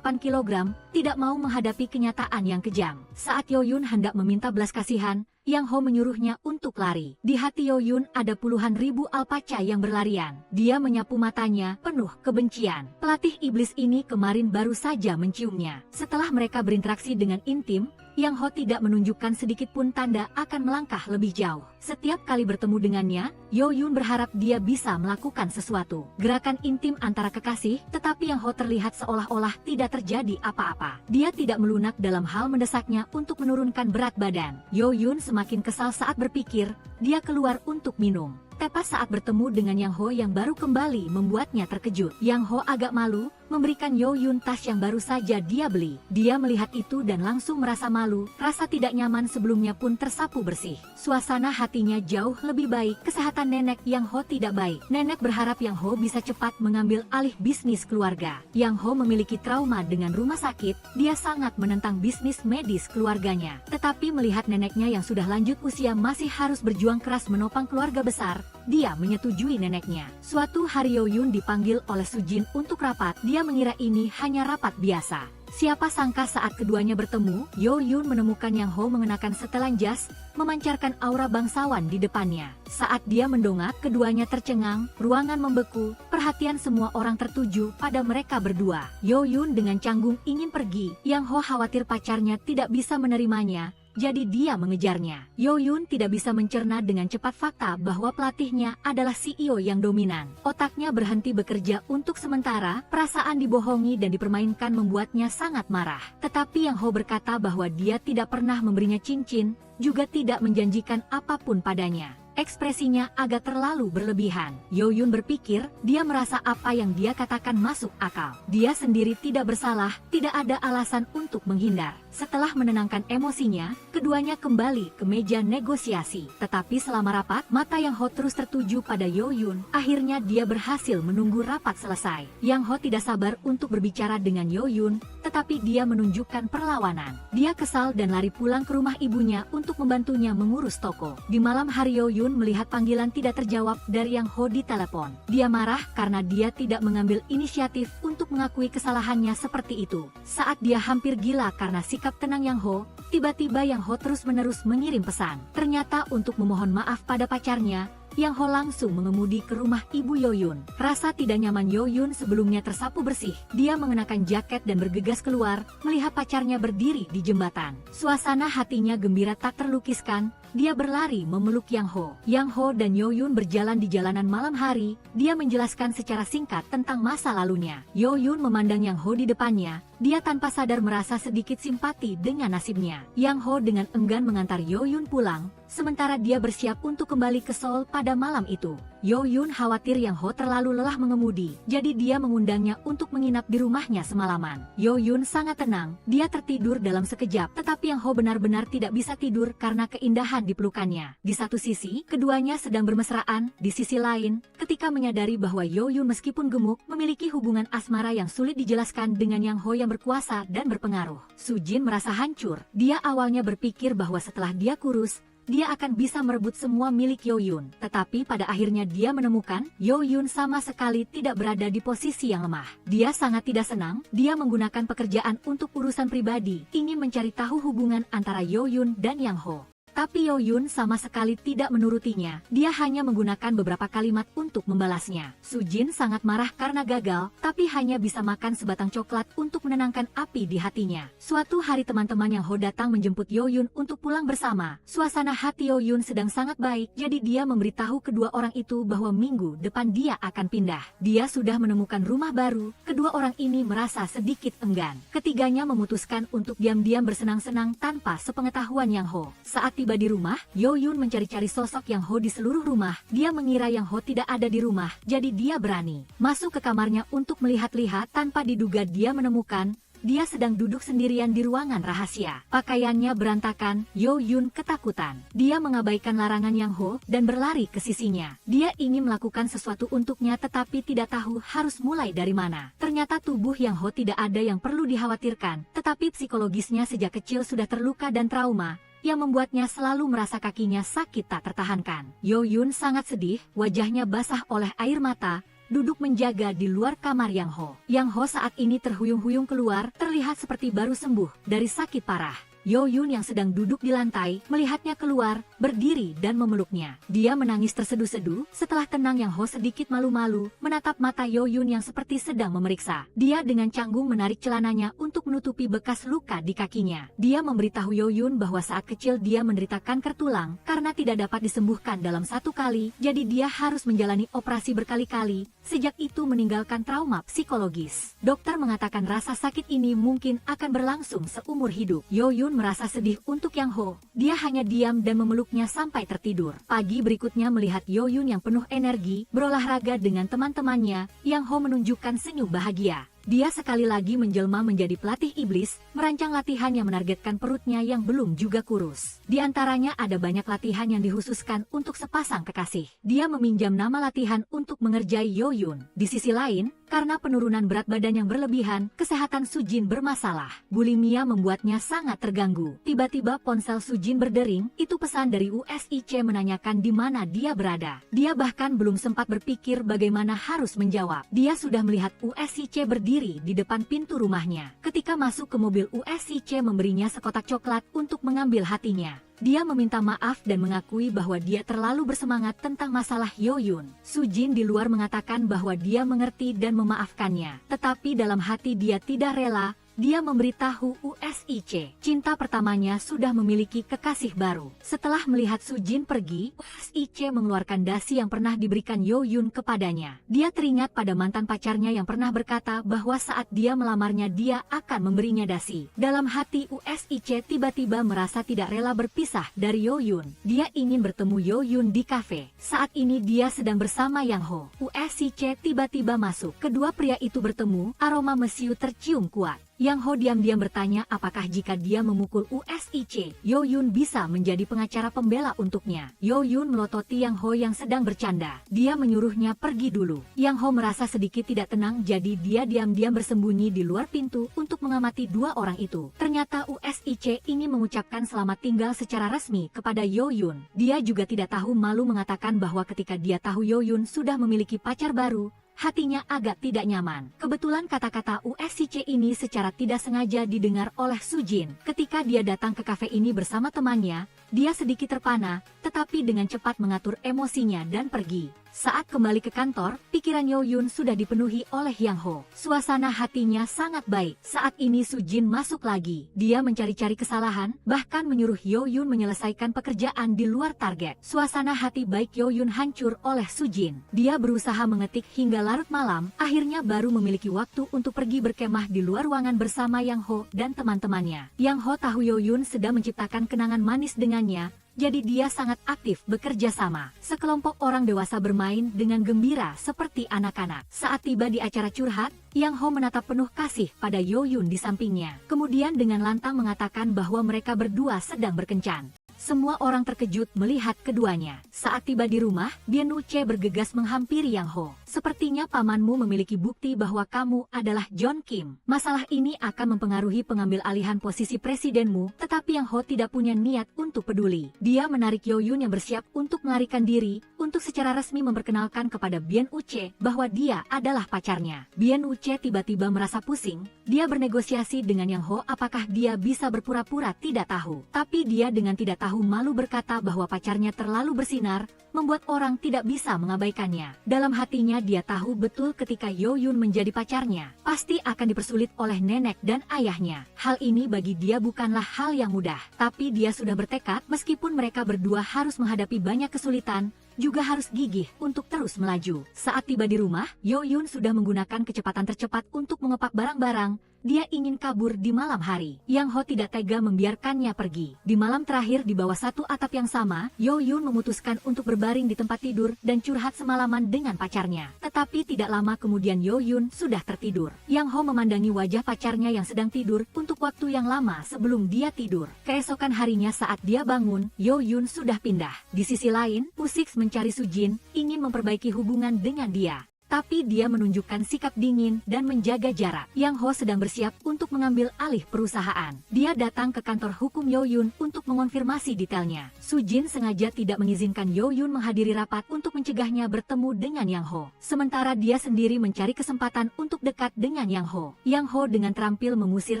kg, tidak mau menghadapi kenyataan yang kejam. Saat Yoyun hendak meminta belas kasihan, Yang Ho menyuruhnya untuk lari. Di hati Yoyun ada puluhan ribu alpaca yang berlarian. Dia menyapu matanya, penuh kebencian. Pelatih iblis ini kemarin baru saja menciumnya. Setelah mereka berinteraksi dengan intim, Yang Ho tidak menunjukkan sedikit pun tanda akan melangkah lebih jauh. Setiap kali bertemu dengannya, Yoyun berharap dia bisa melakukan sesuatu. Gerakan intim antara kekasih, tetapi Yang Ho terlihat seolah-olah tidak terjadi apa-apa. Dia tidak melunak dalam hal mendesaknya untuk menurunkan berat badan. Yoyun semakin kesal saat berpikir, dia keluar untuk minum. Tepat saat bertemu dengan Yang Ho yang baru kembali membuatnya terkejut. Yang Ho agak malu, memberikan Yoyun tas yang baru saja dia beli. Dia melihat itu dan langsung merasa malu, rasa tidak nyaman sebelumnya pun tersapu bersih. Suasana hatinya jauh lebih baik, kesehatan nenek Yang Ho tidak baik. Nenek berharap Yang Ho bisa cepat mengambil alih bisnis keluarga. Yang Ho memiliki trauma dengan rumah sakit, dia sangat menentang bisnis medis keluarganya. Tetapi melihat neneknya yang sudah lanjut usia masih harus berjuang keras menopang keluarga besar, dia menyetujui neneknya. Suatu hari Yoyun dipanggil oleh Sujin untuk rapat. Dia mengira ini hanya rapat biasa. Siapa sangka saat keduanya bertemu, Yoyun menemukan Yang Ho mengenakan setelan jas, memancarkan aura bangsawan di depannya. Saat dia mendongak, keduanya tercengang, ruangan membeku, perhatian semua orang tertuju pada mereka berdua. Yoyun dengan canggung ingin pergi, Yang Ho khawatir pacarnya tidak bisa menerimanya, jadi dia mengejarnya. Yoyun tidak bisa mencerna dengan cepat fakta bahwa pelatihnya adalah CEO yang dominan. Otaknya berhenti bekerja untuk sementara, perasaan dibohongi dan dipermainkan membuatnya sangat marah. Tetapi Yang Ho berkata bahwa dia tidak pernah memberinya cincin, juga tidak menjanjikan apapun padanya. Ekspresinya agak terlalu berlebihan. Yoyun berpikir, dia merasa apa yang dia katakan masuk akal. Dia sendiri tidak bersalah, tidak ada alasan untuk menghindar. Setelah menenangkan emosinya, keduanya kembali ke meja negosiasi. Tetapi selama rapat, mata Yang Ho terus tertuju pada Yoyun. Akhirnya dia berhasil menunggu rapat selesai. Yang Ho tidak sabar untuk berbicara dengan Yoyun, tetapi dia menunjukkan perlawanan. Dia kesal dan lari pulang ke rumah ibunya untuk membantunya mengurus toko. Di malam hari Yoyun melihat panggilan tidak terjawab dari Yang Ho di telepon. Dia marah karena dia tidak mengambil inisiatif untuk mengakui kesalahannya seperti itu. Saat dia hampir gila karena sikap tenang Yang Ho, tiba-tiba Yang Ho terus-menerus mengirim pesan. Ternyata untuk memohon maaf pada pacarnya, Yang Ho langsung mengemudi ke rumah ibu Yoyun. Rasa tidak nyaman Yoyun sebelumnya tersapu bersih. Dia mengenakan jaket dan bergegas keluar, melihat pacarnya berdiri di jembatan. Suasana hatinya gembira tak terlukiskan, dia berlari memeluk Yang Ho. Yang Ho dan Yo-Yun berjalan di jalanan malam hari, dia menjelaskan secara singkat tentang masa lalunya. Yo-Yun memandang Yang Ho di depannya, dia tanpa sadar merasa sedikit simpati dengan nasibnya. Yang Ho dengan enggan mengantar Yo-Yun pulang, sementara dia bersiap untuk kembali ke Seoul pada malam itu. Yo-Yun khawatir Yang Ho terlalu lelah mengemudi, jadi dia mengundangnya untuk menginap di rumahnya semalaman. Yo-Yun sangat tenang, dia tertidur dalam sekejap, tetapi Yang Ho benar-benar tidak bisa tidur karena keindahan di pelukannya. Di satu sisi, keduanya sedang bermesraan, di sisi lain, ketika menyadari bahwa Yo-Yun meskipun gemuk, memiliki hubungan asmara yang sulit dijelaskan dengan Yang Ho yang berkuasa dan berpengaruh. Sujin merasa hancur, dia awalnya berpikir bahwa setelah dia kurus, dia akan bisa merebut semua milik Yo-Yun. Tetapi pada akhirnya dia menemukan, Yo-Yun sama sekali tidak berada di posisi yang lemah. Dia sangat tidak senang, dia menggunakan pekerjaan untuk urusan pribadi, ingin mencari tahu hubungan antara Yo-Yun dan Yang Ho. Tapi Yo-Yun sama sekali tidak menurutinya, dia hanya menggunakan beberapa kalimat untuk membalasnya. Sujin sangat marah karena gagal, tapi hanya bisa makan sebatang coklat untuk menenangkan api di hatinya. Suatu hari teman-teman Yang Ho datang menjemput Yo-Yun untuk pulang bersama. Suasana hati Yo-Yun sedang sangat baik, jadi dia memberitahu kedua orang itu bahwa minggu depan dia akan pindah. Dia sudah menemukan rumah baru, kedua orang ini merasa sedikit enggan. Ketiganya memutuskan untuk diam-diam bersenang-senang tanpa sepengetahuan Yang Ho. Saat tiba di rumah, Yo-Yun mencari-cari sosok Yang Ho di seluruh rumah. Dia mengira Yang Ho tidak ada di rumah, jadi dia berani masuk ke kamarnya untuk melihat-lihat. Tanpa diduga dia menemukan, dia sedang duduk sendirian di ruangan rahasia. Pakaiannya berantakan, Yo-Yun ketakutan. Dia mengabaikan larangan Yang Ho dan berlari ke sisinya. Dia ingin melakukan sesuatu untuknya tetapi tidak tahu harus mulai dari mana. Ternyata tubuh Yang Ho tidak ada yang perlu dikhawatirkan, tetapi psikologisnya sejak kecil sudah terluka dan trauma, yang membuatnya selalu merasa kakinya sakit tak tertahankan. Yo-Yun sangat sedih, wajahnya basah oleh air mata, duduk menjaga di luar kamar Yang Ho. Yang Ho saat ini terhuyung-huyung keluar, terlihat seperti baru sembuh dari sakit parah. Yo-Yun yang sedang duduk di lantai, melihatnya keluar, berdiri dan memeluknya. Dia menangis terseduh-seduh, setelah tenang Yang Ho sedikit malu-malu, menatap mata Yo-Yun yang seperti sedang memeriksa. Dia dengan canggung menarik celananya untuk menutupi bekas luka di kakinya. Dia memberitahu Yo-Yun bahwa saat kecil dia menderita kanker tulang, karena tidak dapat disembuhkan dalam satu kali, jadi dia harus menjalani operasi berkali-kali, sejak itu meninggalkan trauma psikologis. Dokter mengatakan rasa sakit ini mungkin akan berlangsung seumur hidup. Yo-Yun merasa sedih untuk Yang Ho. Dia hanya diam dan memeluknya sampai tertidur. Pagi berikutnya melihat Yo-Yun yang penuh energi, berolahraga dengan teman-temannya, Yang Ho menunjukkan senyum bahagia. Dia sekali lagi menjelma menjadi pelatih iblis, merancang latihan yang menargetkan perutnya yang belum juga kurus. Di antaranya ada banyak latihan yang dikhususkan untuk sepasang kekasih. Dia meminjam nama latihan untuk mengerjai Yo-Yun. Di sisi lain, karena penurunan berat badan yang berlebihan, kesehatan Sujin bermasalah. Bulimia membuatnya sangat terganggu. Tiba-tiba ponsel Sujin berdering, itu pesan dari USIC menanyakan di mana dia berada. Dia bahkan belum sempat berpikir bagaimana harus menjawab. Dia sudah melihat USIC berdiri di depan pintu rumahnya. Ketika masuk ke mobil, USIC memberinya sekotak coklat untuk mengambil hatinya. Dia meminta maaf dan mengakui bahwa dia terlalu bersemangat tentang masalah Yo-Yun. Sujin di luar mengatakan bahwa dia mengerti dan memaafkannya, tetapi dalam hati dia tidak rela. Dia memberitahu USIC, cinta pertamanya sudah memiliki kekasih baru. Setelah melihat Sujin pergi, USIC mengeluarkan dasi yang pernah diberikan Yo-Yun kepadanya. Dia teringat pada mantan pacarnya yang pernah berkata bahwa saat dia melamarnya dia akan memberinya dasi. Dalam hati USIC tiba-tiba merasa tidak rela berpisah dari Yo-Yun. Dia ingin bertemu Yo-Yun di kafe. Saat ini dia sedang bersama Yang Ho. USIC tiba-tiba masuk. Kedua pria itu bertemu, aroma mesiu tercium kuat. Yang Ho diam-diam bertanya apakah jika dia memukul USIC, Yo-Yun bisa menjadi pengacara pembela untuknya. Yo-Yun melototi Yang Ho yang sedang bercanda. Dia menyuruhnya pergi dulu. Yang Ho merasa sedikit tidak tenang, jadi dia diam-diam bersembunyi di luar pintu untuk mengamati dua orang itu. Ternyata USIC ingin mengucapkan selamat tinggal secara resmi kepada Yo-Yun. Dia juga tidak tahu malu mengatakan bahwa ketika dia tahu Yo-Yun sudah memiliki pacar baru, hatinya agak tidak nyaman. Kebetulan kata-kata USIC ini secara tidak sengaja didengar oleh Sujin. Ketika dia datang ke kafe ini bersama temannya, Dia sedikit terpana, tetapi dengan cepat mengatur emosinya dan pergi. Saat kembali ke kantor, pikiran Yo-Yun sudah dipenuhi oleh Yang Ho. Suasana hatinya sangat baik. Saat ini Sujin masuk lagi. Dia mencari-cari kesalahan, bahkan menyuruh Yo-Yun menyelesaikan pekerjaan di luar target. Suasana hati baik Yo-Yun hancur oleh Sujin. Dia berusaha mengetik hingga larut malam, akhirnya baru memiliki waktu untuk pergi berkemah di luar ruangan bersama Yang Ho dan teman-temannya. Yang Ho tahu Yo-Yun sedang menciptakan kenangan manis dengannya, jadi dia sangat aktif bekerja sama. Sekelompok orang dewasa bermain dengan gembira seperti anak-anak. Saat tiba di acara curhat, Yang Ho menatap penuh kasih pada Yo-Yun di sampingnya. Kemudian dengan lantang mengatakan bahwa mereka berdua sedang berkencan. Semua orang terkejut melihat keduanya. Saat tiba di rumah, Bien Uche bergegas menghampiri Yang Ho. Sepertinya pamanmu memiliki bukti bahwa kamu adalah John Kim. Masalah ini akan mempengaruhi pengambil alihan posisi presidenmu, tetapi Yang Ho tidak punya niat untuk peduli. Dia menarik Yo-Yun yang bersiap untuk melarikan diri, untuk secara resmi memperkenalkan kepada Bien Uche bahwa dia adalah pacarnya. Bien Uche tiba-tiba merasa pusing. Dia bernegosiasi dengan Yang Ho apakah dia bisa berpura-pura tidak tahu. Tapi dia dengan tidak tahu malu berkata bahwa pacarnya terlalu bersinar, membuat orang tidak bisa mengabaikannya. Dalam hatinya dia tahu betul ketika Yo-Yun menjadi pacarnya, pasti akan dipersulit oleh nenek dan ayahnya. Hal ini bagi dia bukanlah hal yang mudah, tapi dia sudah bertekad meskipun mereka berdua harus menghadapi banyak kesulitan, juga harus gigih untuk terus melaju. Saat tiba di rumah, Yo-Yun sudah menggunakan kecepatan tercepat untuk mengepak barang-barang. Dia ingin kabur di malam hari. Yang Ho tidak tega membiarkannya pergi. Di malam terakhir di bawah satu atap yang sama, Yo-Yun memutuskan untuk berbaring di tempat tidur dan curhat semalaman dengan pacarnya. Tetapi tidak lama kemudian Yo-Yun sudah tertidur. Yang Ho memandangi wajah pacarnya yang sedang tidur untuk waktu yang lama sebelum dia tidur. Keesokan harinya saat dia bangun, Yo-Yun sudah pindah. Di sisi lain, Usix mencari Sujin, ingin memperbaiki hubungan dengan dia. Tapi dia menunjukkan sikap dingin dan menjaga jarak. Yang Ho sedang bersiap untuk mengambil alih perusahaan. Dia datang ke kantor hukum Yo-Yun untuk mengonfirmasi detailnya. Sujin sengaja tidak mengizinkan Yo-Yun menghadiri rapat untuk mencegahnya bertemu dengan Yang Ho. Sementara dia sendiri mencari kesempatan untuk dekat dengan Yang Ho. Yang Ho dengan terampil mengusir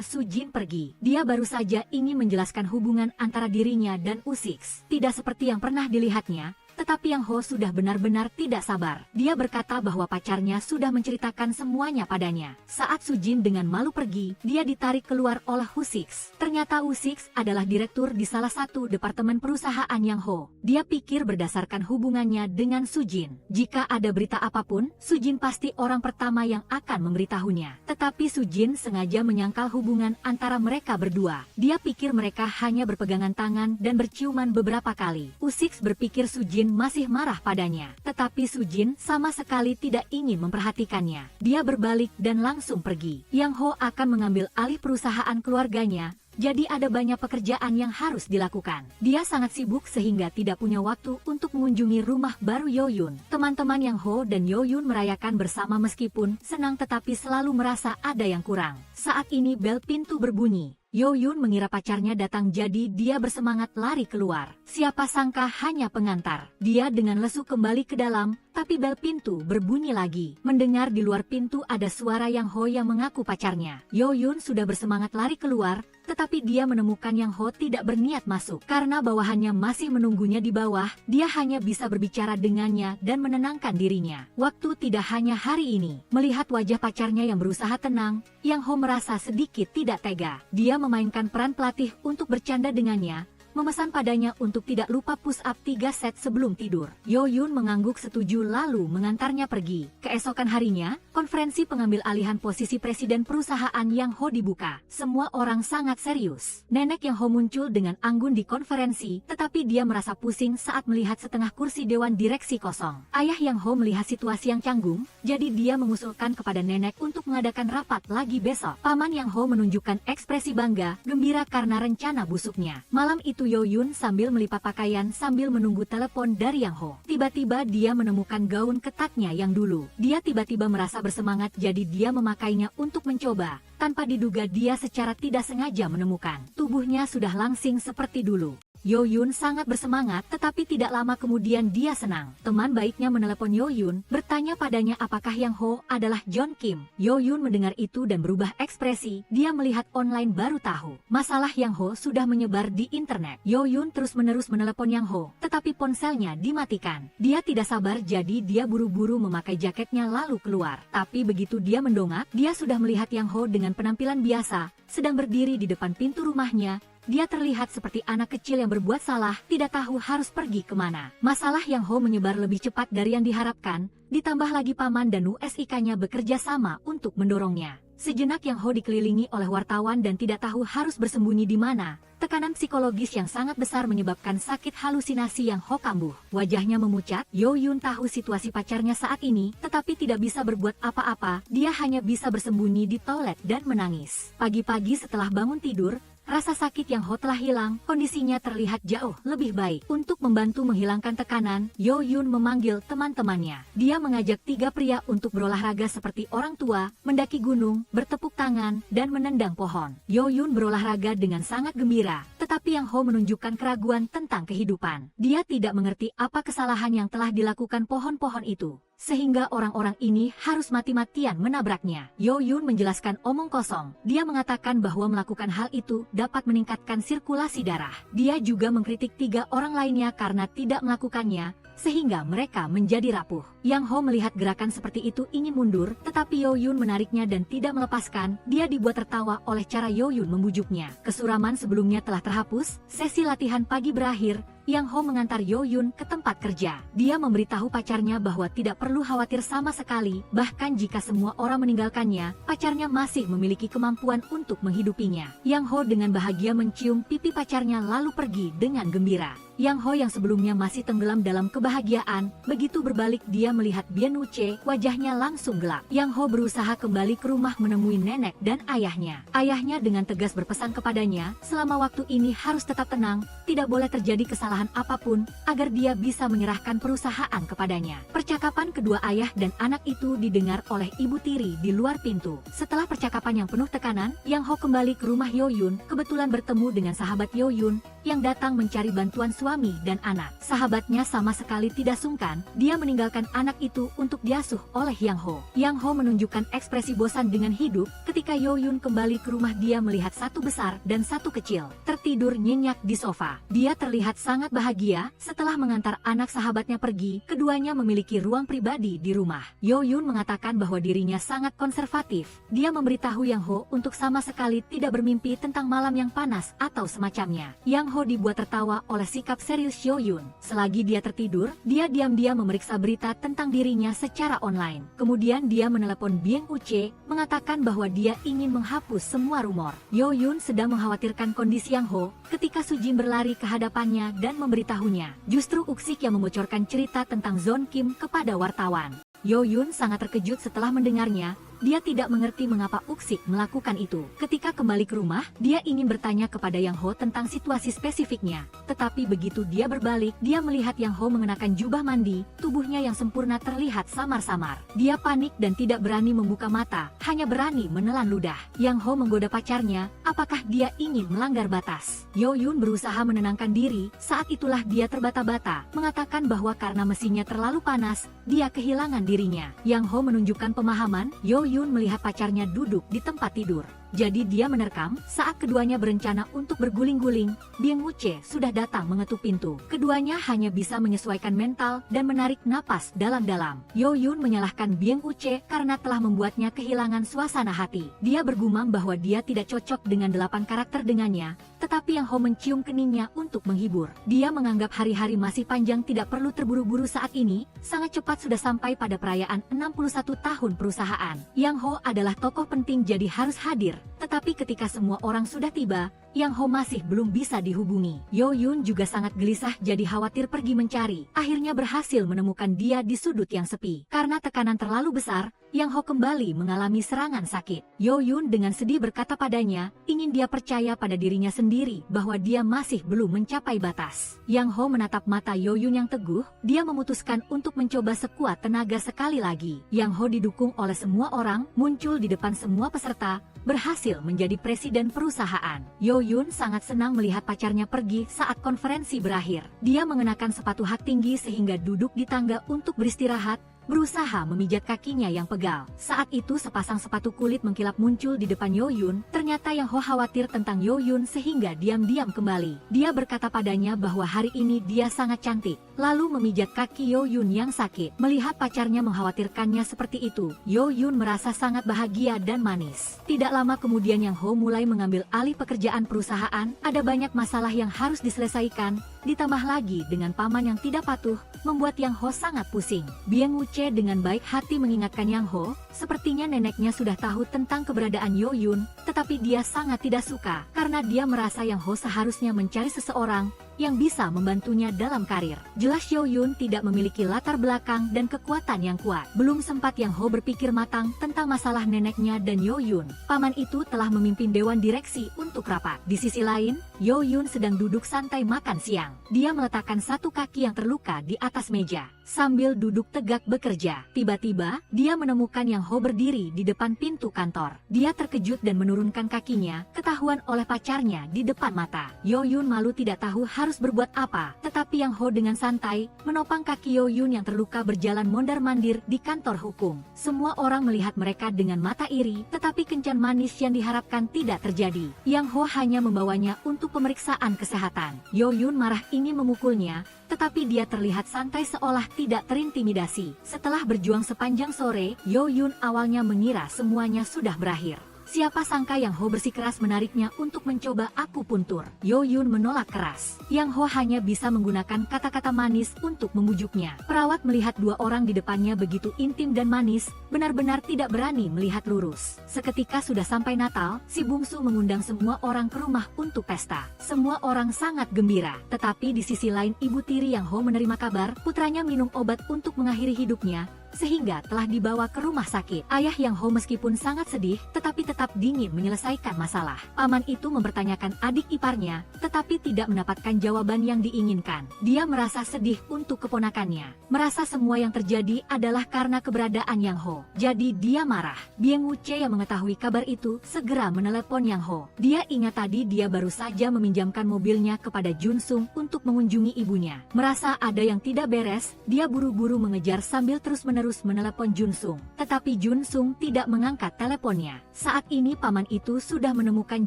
Sujin pergi. Dia baru saja ingin menjelaskan hubungan antara dirinya dan Usix. Tidak seperti yang pernah dilihatnya. Tetapi Yang Ho sudah benar-benar tidak sabar. Dia berkata bahwa pacarnya sudah menceritakan semuanya padanya. Saat Sujin dengan malu pergi, dia ditarik keluar oleh Usix. Ternyata Usix adalah direktur di salah satu departemen perusahaan Yang Ho. Dia pikir berdasarkan hubungannya dengan Sujin, jika ada berita apapun, Sujin pasti orang pertama yang akan memberitahunya. Tetapi Sujin sengaja menyangkal hubungan antara mereka berdua. Dia pikir mereka hanya berpegangan tangan dan berciuman beberapa kali. Usix berpikir Sujin masih marah padanya, tetapi Sujin sama sekali tidak ingin memperhatikannya. Dia berbalik dan langsung pergi. Yang Ho akan mengambil alih perusahaan keluarganya, jadi ada banyak pekerjaan yang harus dilakukan. Dia sangat sibuk sehingga tidak punya waktu untuk mengunjungi rumah baru Yo-Yun. Teman-teman Yang Ho dan Yo-Yun merayakan bersama meskipun senang tetapi selalu merasa ada yang kurang. Saat ini bel pintu berbunyi. Yo-Yun mengira pacarnya datang jadi dia bersemangat lari keluar. Siapa sangka hanya pengantar. Dia dengan lesu kembali ke dalam, tapi bel pintu berbunyi lagi. Mendengar di luar pintu ada suara Yang Ho yang mengaku pacarnya. Yo-Yun sudah bersemangat lari keluar, tetapi dia menemukan Yang Ho tidak berniat masuk. Karena bawahannya masih menunggunya di bawah, dia hanya bisa berbicara dengannya dan menenangkan dirinya. Waktu tidak hanya hari ini. Melihat wajah pacarnya yang berusaha tenang, Yang Ho merasa sedikit tidak tega. Dia memainkan peran pelatih untuk bercanda dengannya, memesan padanya untuk tidak lupa push up 3 set sebelum tidur. Yo-Yun mengangguk setuju lalu mengantarnya pergi. Keesokan harinya, konferensi pengambil alihan posisi presiden perusahaan Yang Ho dibuka. Semua orang sangat serius. Nenek Yang Ho muncul dengan anggun di konferensi, tetapi dia merasa pusing saat melihat setengah kursi dewan direksi kosong. Ayah Yang Ho melihat situasi yang canggung, jadi dia mengusulkan kepada nenek untuk mengadakan rapat lagi besok. Paman Yang Ho menunjukkan ekspresi bangga, gembira karena rencana busuknya. Malam itu Yo-Yun sambil melipat pakaian sambil menunggu telepon dari Yang Ho. Tiba-tiba dia menemukan gaun ketatnya yang dulu. Dia tiba-tiba merasa bersemangat jadi dia memakainya untuk mencoba. Tanpa diduga dia secara tidak sengaja menemukan. Tubuhnya sudah langsing seperti dulu. Yo Yun sangat bersemangat, tetapi tidak lama kemudian dia senang. Teman baiknya menelepon Yo Yun, bertanya padanya apakah Yang Ho adalah John Kim. Yo Yun mendengar itu dan berubah ekspresi. Dia melihat online baru tahu masalah Yang Ho sudah menyebar di internet. Yo Yun terus-menerus menelepon Yang Ho, tetapi ponselnya dimatikan. Dia tidak sabar, jadi dia buru-buru memakai jaketnya lalu keluar. Tapi begitu dia mendongak, dia sudah melihat Yang Ho dengan penampilan biasa, sedang berdiri di depan pintu rumahnya. Dia terlihat seperti anak kecil yang berbuat salah, tidak tahu harus pergi kemana. Masalah Yang Ho menyebar lebih cepat dari yang diharapkan, ditambah lagi paman dan USIK-nya bekerja sama untuk mendorongnya. Sejenak Yang Ho dikelilingi oleh wartawan dan tidak tahu harus bersembunyi di mana. Tekanan psikologis yang sangat besar menyebabkan sakit halusinasi Yang Ho kambuh. Wajahnya memucat. Yo Yun tahu situasi pacarnya saat ini, tetapi tidak bisa berbuat apa-apa. Dia hanya bisa bersembunyi di toilet dan menangis. Pagi-pagi setelah bangun tidur, rasa sakit Yang Ho telah hilang, kondisinya terlihat jauh lebih baik. Untuk membantu menghilangkan tekanan, Yo Yun memanggil teman-temannya. Dia mengajak 3 pria untuk berolahraga seperti orang tua, mendaki gunung, bertepuk tangan, dan menendang pohon. Yo Yun berolahraga dengan sangat gembira, tetapi Yang Ho menunjukkan keraguan tentang kehidupan. Dia tidak mengerti apa kesalahan yang telah dilakukan pohon-pohon itu, sehingga orang-orang ini harus mati-matian menabraknya. Yo Yun menjelaskan omong kosong. Dia mengatakan bahwa melakukan hal itu dapat meningkatkan sirkulasi darah. Dia juga mengkritik 3 orang lainnya karena tidak melakukannya, sehingga mereka menjadi rapuh. Yang Ho melihat gerakan seperti itu ingin mundur, tetapi Yo Yun menariknya dan tidak melepaskan. Dia dibuat tertawa oleh cara Yo Yun membujuknya. Kesuraman sebelumnya telah terhapus, sesi latihan pagi berakhir. Yang Ho mengantar Yo Yun ke tempat kerja. Dia memberitahu pacarnya bahwa tidak perlu khawatir sama sekali, bahkan jika semua orang meninggalkannya, pacarnya masih memiliki kemampuan untuk menghidupinya. Yang Ho dengan bahagia mencium pipi pacarnya lalu pergi dengan gembira. Yang Ho yang sebelumnya masih tenggelam dalam kebahagiaan, begitu berbalik dia melihat Bien Uche, wajahnya langsung gelap. Yang Ho berusaha kembali ke rumah menemui nenek dan ayahnya. Ayahnya dengan tegas berpesan kepadanya, selama waktu ini harus tetap tenang, tidak boleh terjadi kesalahan apapun, agar dia bisa menyerahkan perusahaan kepadanya. Percakapan kedua ayah dan anak itu didengar oleh ibu tiri di luar pintu. Setelah percakapan yang penuh tekanan, Yang Ho kembali ke rumah Yo Yun, kebetulan bertemu dengan sahabat Yo Yun, yang datang mencari bantuan suami dan anak. Sahabatnya sama sekali tidak sungkan, dia meninggalkan anak itu untuk diasuh oleh Yang Ho. Yang Ho menunjukkan ekspresi bosan dengan hidup, ketika Yo Yun kembali ke rumah dia melihat satu besar dan satu kecil, tertidur nyenyak di sofa. Dia terlihat sangat bahagia, setelah mengantar anak sahabatnya pergi, keduanya memiliki ruang pribadi di rumah. Yo Yun mengatakan bahwa dirinya sangat konservatif. Dia memberitahu Yang Ho untuk sama sekali tidak bermimpi tentang malam yang panas atau semacamnya. Yang Ho dibuat tertawa oleh sikap serius Yo Yun. Selagi dia tertidur, dia diam-diam memeriksa berita tentang dirinya secara online. Kemudian dia menelepon Bien Uche, mengatakan bahwa dia ingin menghapus semua rumor. Yo Yun sedang mengkhawatirkan kondisi Yang Ho, ketika Sujin berlari ke hadapannya dan memberitahunya. Justru Uksik yang membocorkan cerita tentang John Kim kepada wartawan. Yo Yun sangat terkejut setelah mendengarnya. Dia tidak mengerti mengapa Uksik melakukan itu. Ketika kembali ke rumah, dia ingin bertanya kepada Yang Ho tentang situasi spesifiknya. Tetapi begitu dia berbalik, dia melihat Yang Ho mengenakan jubah mandi, tubuhnya yang sempurna terlihat samar-samar. Dia panik dan tidak berani membuka mata, hanya berani menelan ludah. Yang Ho menggoda pacarnya, apakah dia ingin melanggar batas? Yo Yun berusaha menenangkan diri, saat itulah dia terbata-bata, mengatakan bahwa karena mesinnya terlalu panas, dia kehilangan dirinya. Yang Ho menunjukkan pemahaman. Yo Yun melihat pacarnya duduk di tempat tidur. Jadi dia menerkam, saat keduanya berencana untuk berguling-guling, Bien Uche sudah datang mengetuk pintu. Keduanya hanya bisa menyesuaikan mental dan menarik napas dalam-dalam. Yo Yun menyalahkan Bien Uche karena telah membuatnya kehilangan suasana hati. Dia bergumam bahwa dia tidak cocok dengan 8 karakter dengannya, tetapi Yang Ho mencium keningnya untuk menghibur. Dia menganggap hari-hari masih panjang, tidak perlu terburu-buru saat ini, sangat cepat sudah sampai pada perayaan 61 tahun perusahaan. Yang Ho adalah tokoh penting jadi harus hadir. Tetapi ketika semua orang sudah tiba, Yang Ho masih belum bisa dihubungi. Yo Yun juga sangat gelisah jadi khawatir pergi mencari. Akhirnya berhasil menemukan dia di sudut yang sepi. Karena tekanan terlalu besar, Yang Ho kembali mengalami serangan sakit. Yo Yun dengan sedih berkata padanya, ingin dia percaya pada dirinya sendiri bahwa dia masih belum mencapai batas. Yang Ho menatap mata Yo Yun yang teguh, dia memutuskan untuk mencoba sekuat tenaga sekali lagi. Yang Ho didukung oleh semua orang, muncul di depan semua peserta, berhasil menjadi presiden perusahaan. Yo Yun sangat senang melihat pacarnya pergi saat konferensi berakhir. Dia mengenakan sepatu hak tinggi sehingga duduk di tangga untuk beristirahat, berusaha memijat kakinya yang pegal. Saat itu sepasang sepatu kulit mengkilap muncul di depan Yun. Ternyata Yang Ho khawatir tentang Yun sehingga diam-diam kembali. Dia berkata padanya bahwa hari ini dia sangat cantik, lalu memijat kaki Yun yang sakit. Melihat pacarnya mengkhawatirkannya seperti itu, Yun merasa sangat bahagia dan manis. Tidak lama kemudian Yang Ho mulai mengambil alih pekerjaan perusahaan. Ada banyak masalah yang harus diselesaikan, ditambah lagi dengan paman yang tidak patuh, membuat Yang Ho sangat pusing. Bieng Wuche dengan baik hati mengingatkan Yang Ho, sepertinya neneknya sudah tahu tentang keberadaan Yun, tetapi dia sangat tidak suka, karena dia merasa Yang Ho seharusnya mencari seseorang yang bisa membantunya dalam karir. Jelas Yun tidak memiliki latar belakang dan kekuatan yang kuat. Belum sempat Yang Ho berpikir matang tentang masalah neneknya dan Yun, paman itu telah memimpin dewan direksi untuk rapat. Di sisi lain, Yun sedang duduk santai makan siang. Dia meletakkan satu kaki yang terluka di atas meja, sambil duduk tegak bekerja. Tiba-tiba, dia menemukan Yang Ho berdiri di depan pintu kantor. Dia terkejut dan menurunkan kakinya, ketahuan oleh pacarnya di depan mata. Yun malu tidak tahu harus berbuat apa, tetapi Yang Ho dengan santai menopang kaki Yun yang terluka berjalan mondar-mandir di kantor hukum. Semua orang melihat mereka dengan mata iri, tetapi kencan manis yang diharapkan tidak terjadi. Yang Ho hanya membawanya untuk pemeriksaan kesehatan. Yun marah ingin memukulnya, tetapi dia terlihat santai seolah tidak terintimidasi. Setelah berjuang sepanjang sore, Yun awalnya mengira semuanya sudah berakhir. Siapa sangka Yang Ho bersikeras menariknya untuk mencoba akupuntur. Yun menolak keras. Yang Ho hanya bisa menggunakan kata-kata manis untuk membujuknya. Perawat melihat dua orang di depannya begitu intim dan manis, benar-benar tidak berani melihat lurus. Seketika sudah sampai Natal, si bungsu mengundang semua orang ke rumah untuk pesta. Semua orang sangat gembira. Tetapi di sisi lain ibu tiri Yang Ho menerima kabar putranya minum obat untuk mengakhiri hidupnya, sehingga telah dibawa ke rumah sakit. Ayah Yang Ho meskipun sangat sedih, tetapi tetap dingin menyelesaikan masalah. Paman itu mempertanyakan adik iparnya, tetapi tidak mendapatkan jawaban yang diinginkan. Dia merasa sedih untuk keponakannya. Merasa semua yang terjadi adalah karena keberadaan Yang Ho. Jadi dia marah. Bieng Wuche yang mengetahui kabar itu segera menelepon Yang Ho. Dia ingat tadi dia baru saja meminjamkan mobilnya kepada Junsung untuk mengunjungi ibunya. Merasa ada yang tidak beres, dia buru-buru mengejar sambil terus-menerus menelepon Junsung. Tetapi Junsung tidak mengangkat teleponnya. Saat ini paman itu sudah menemukan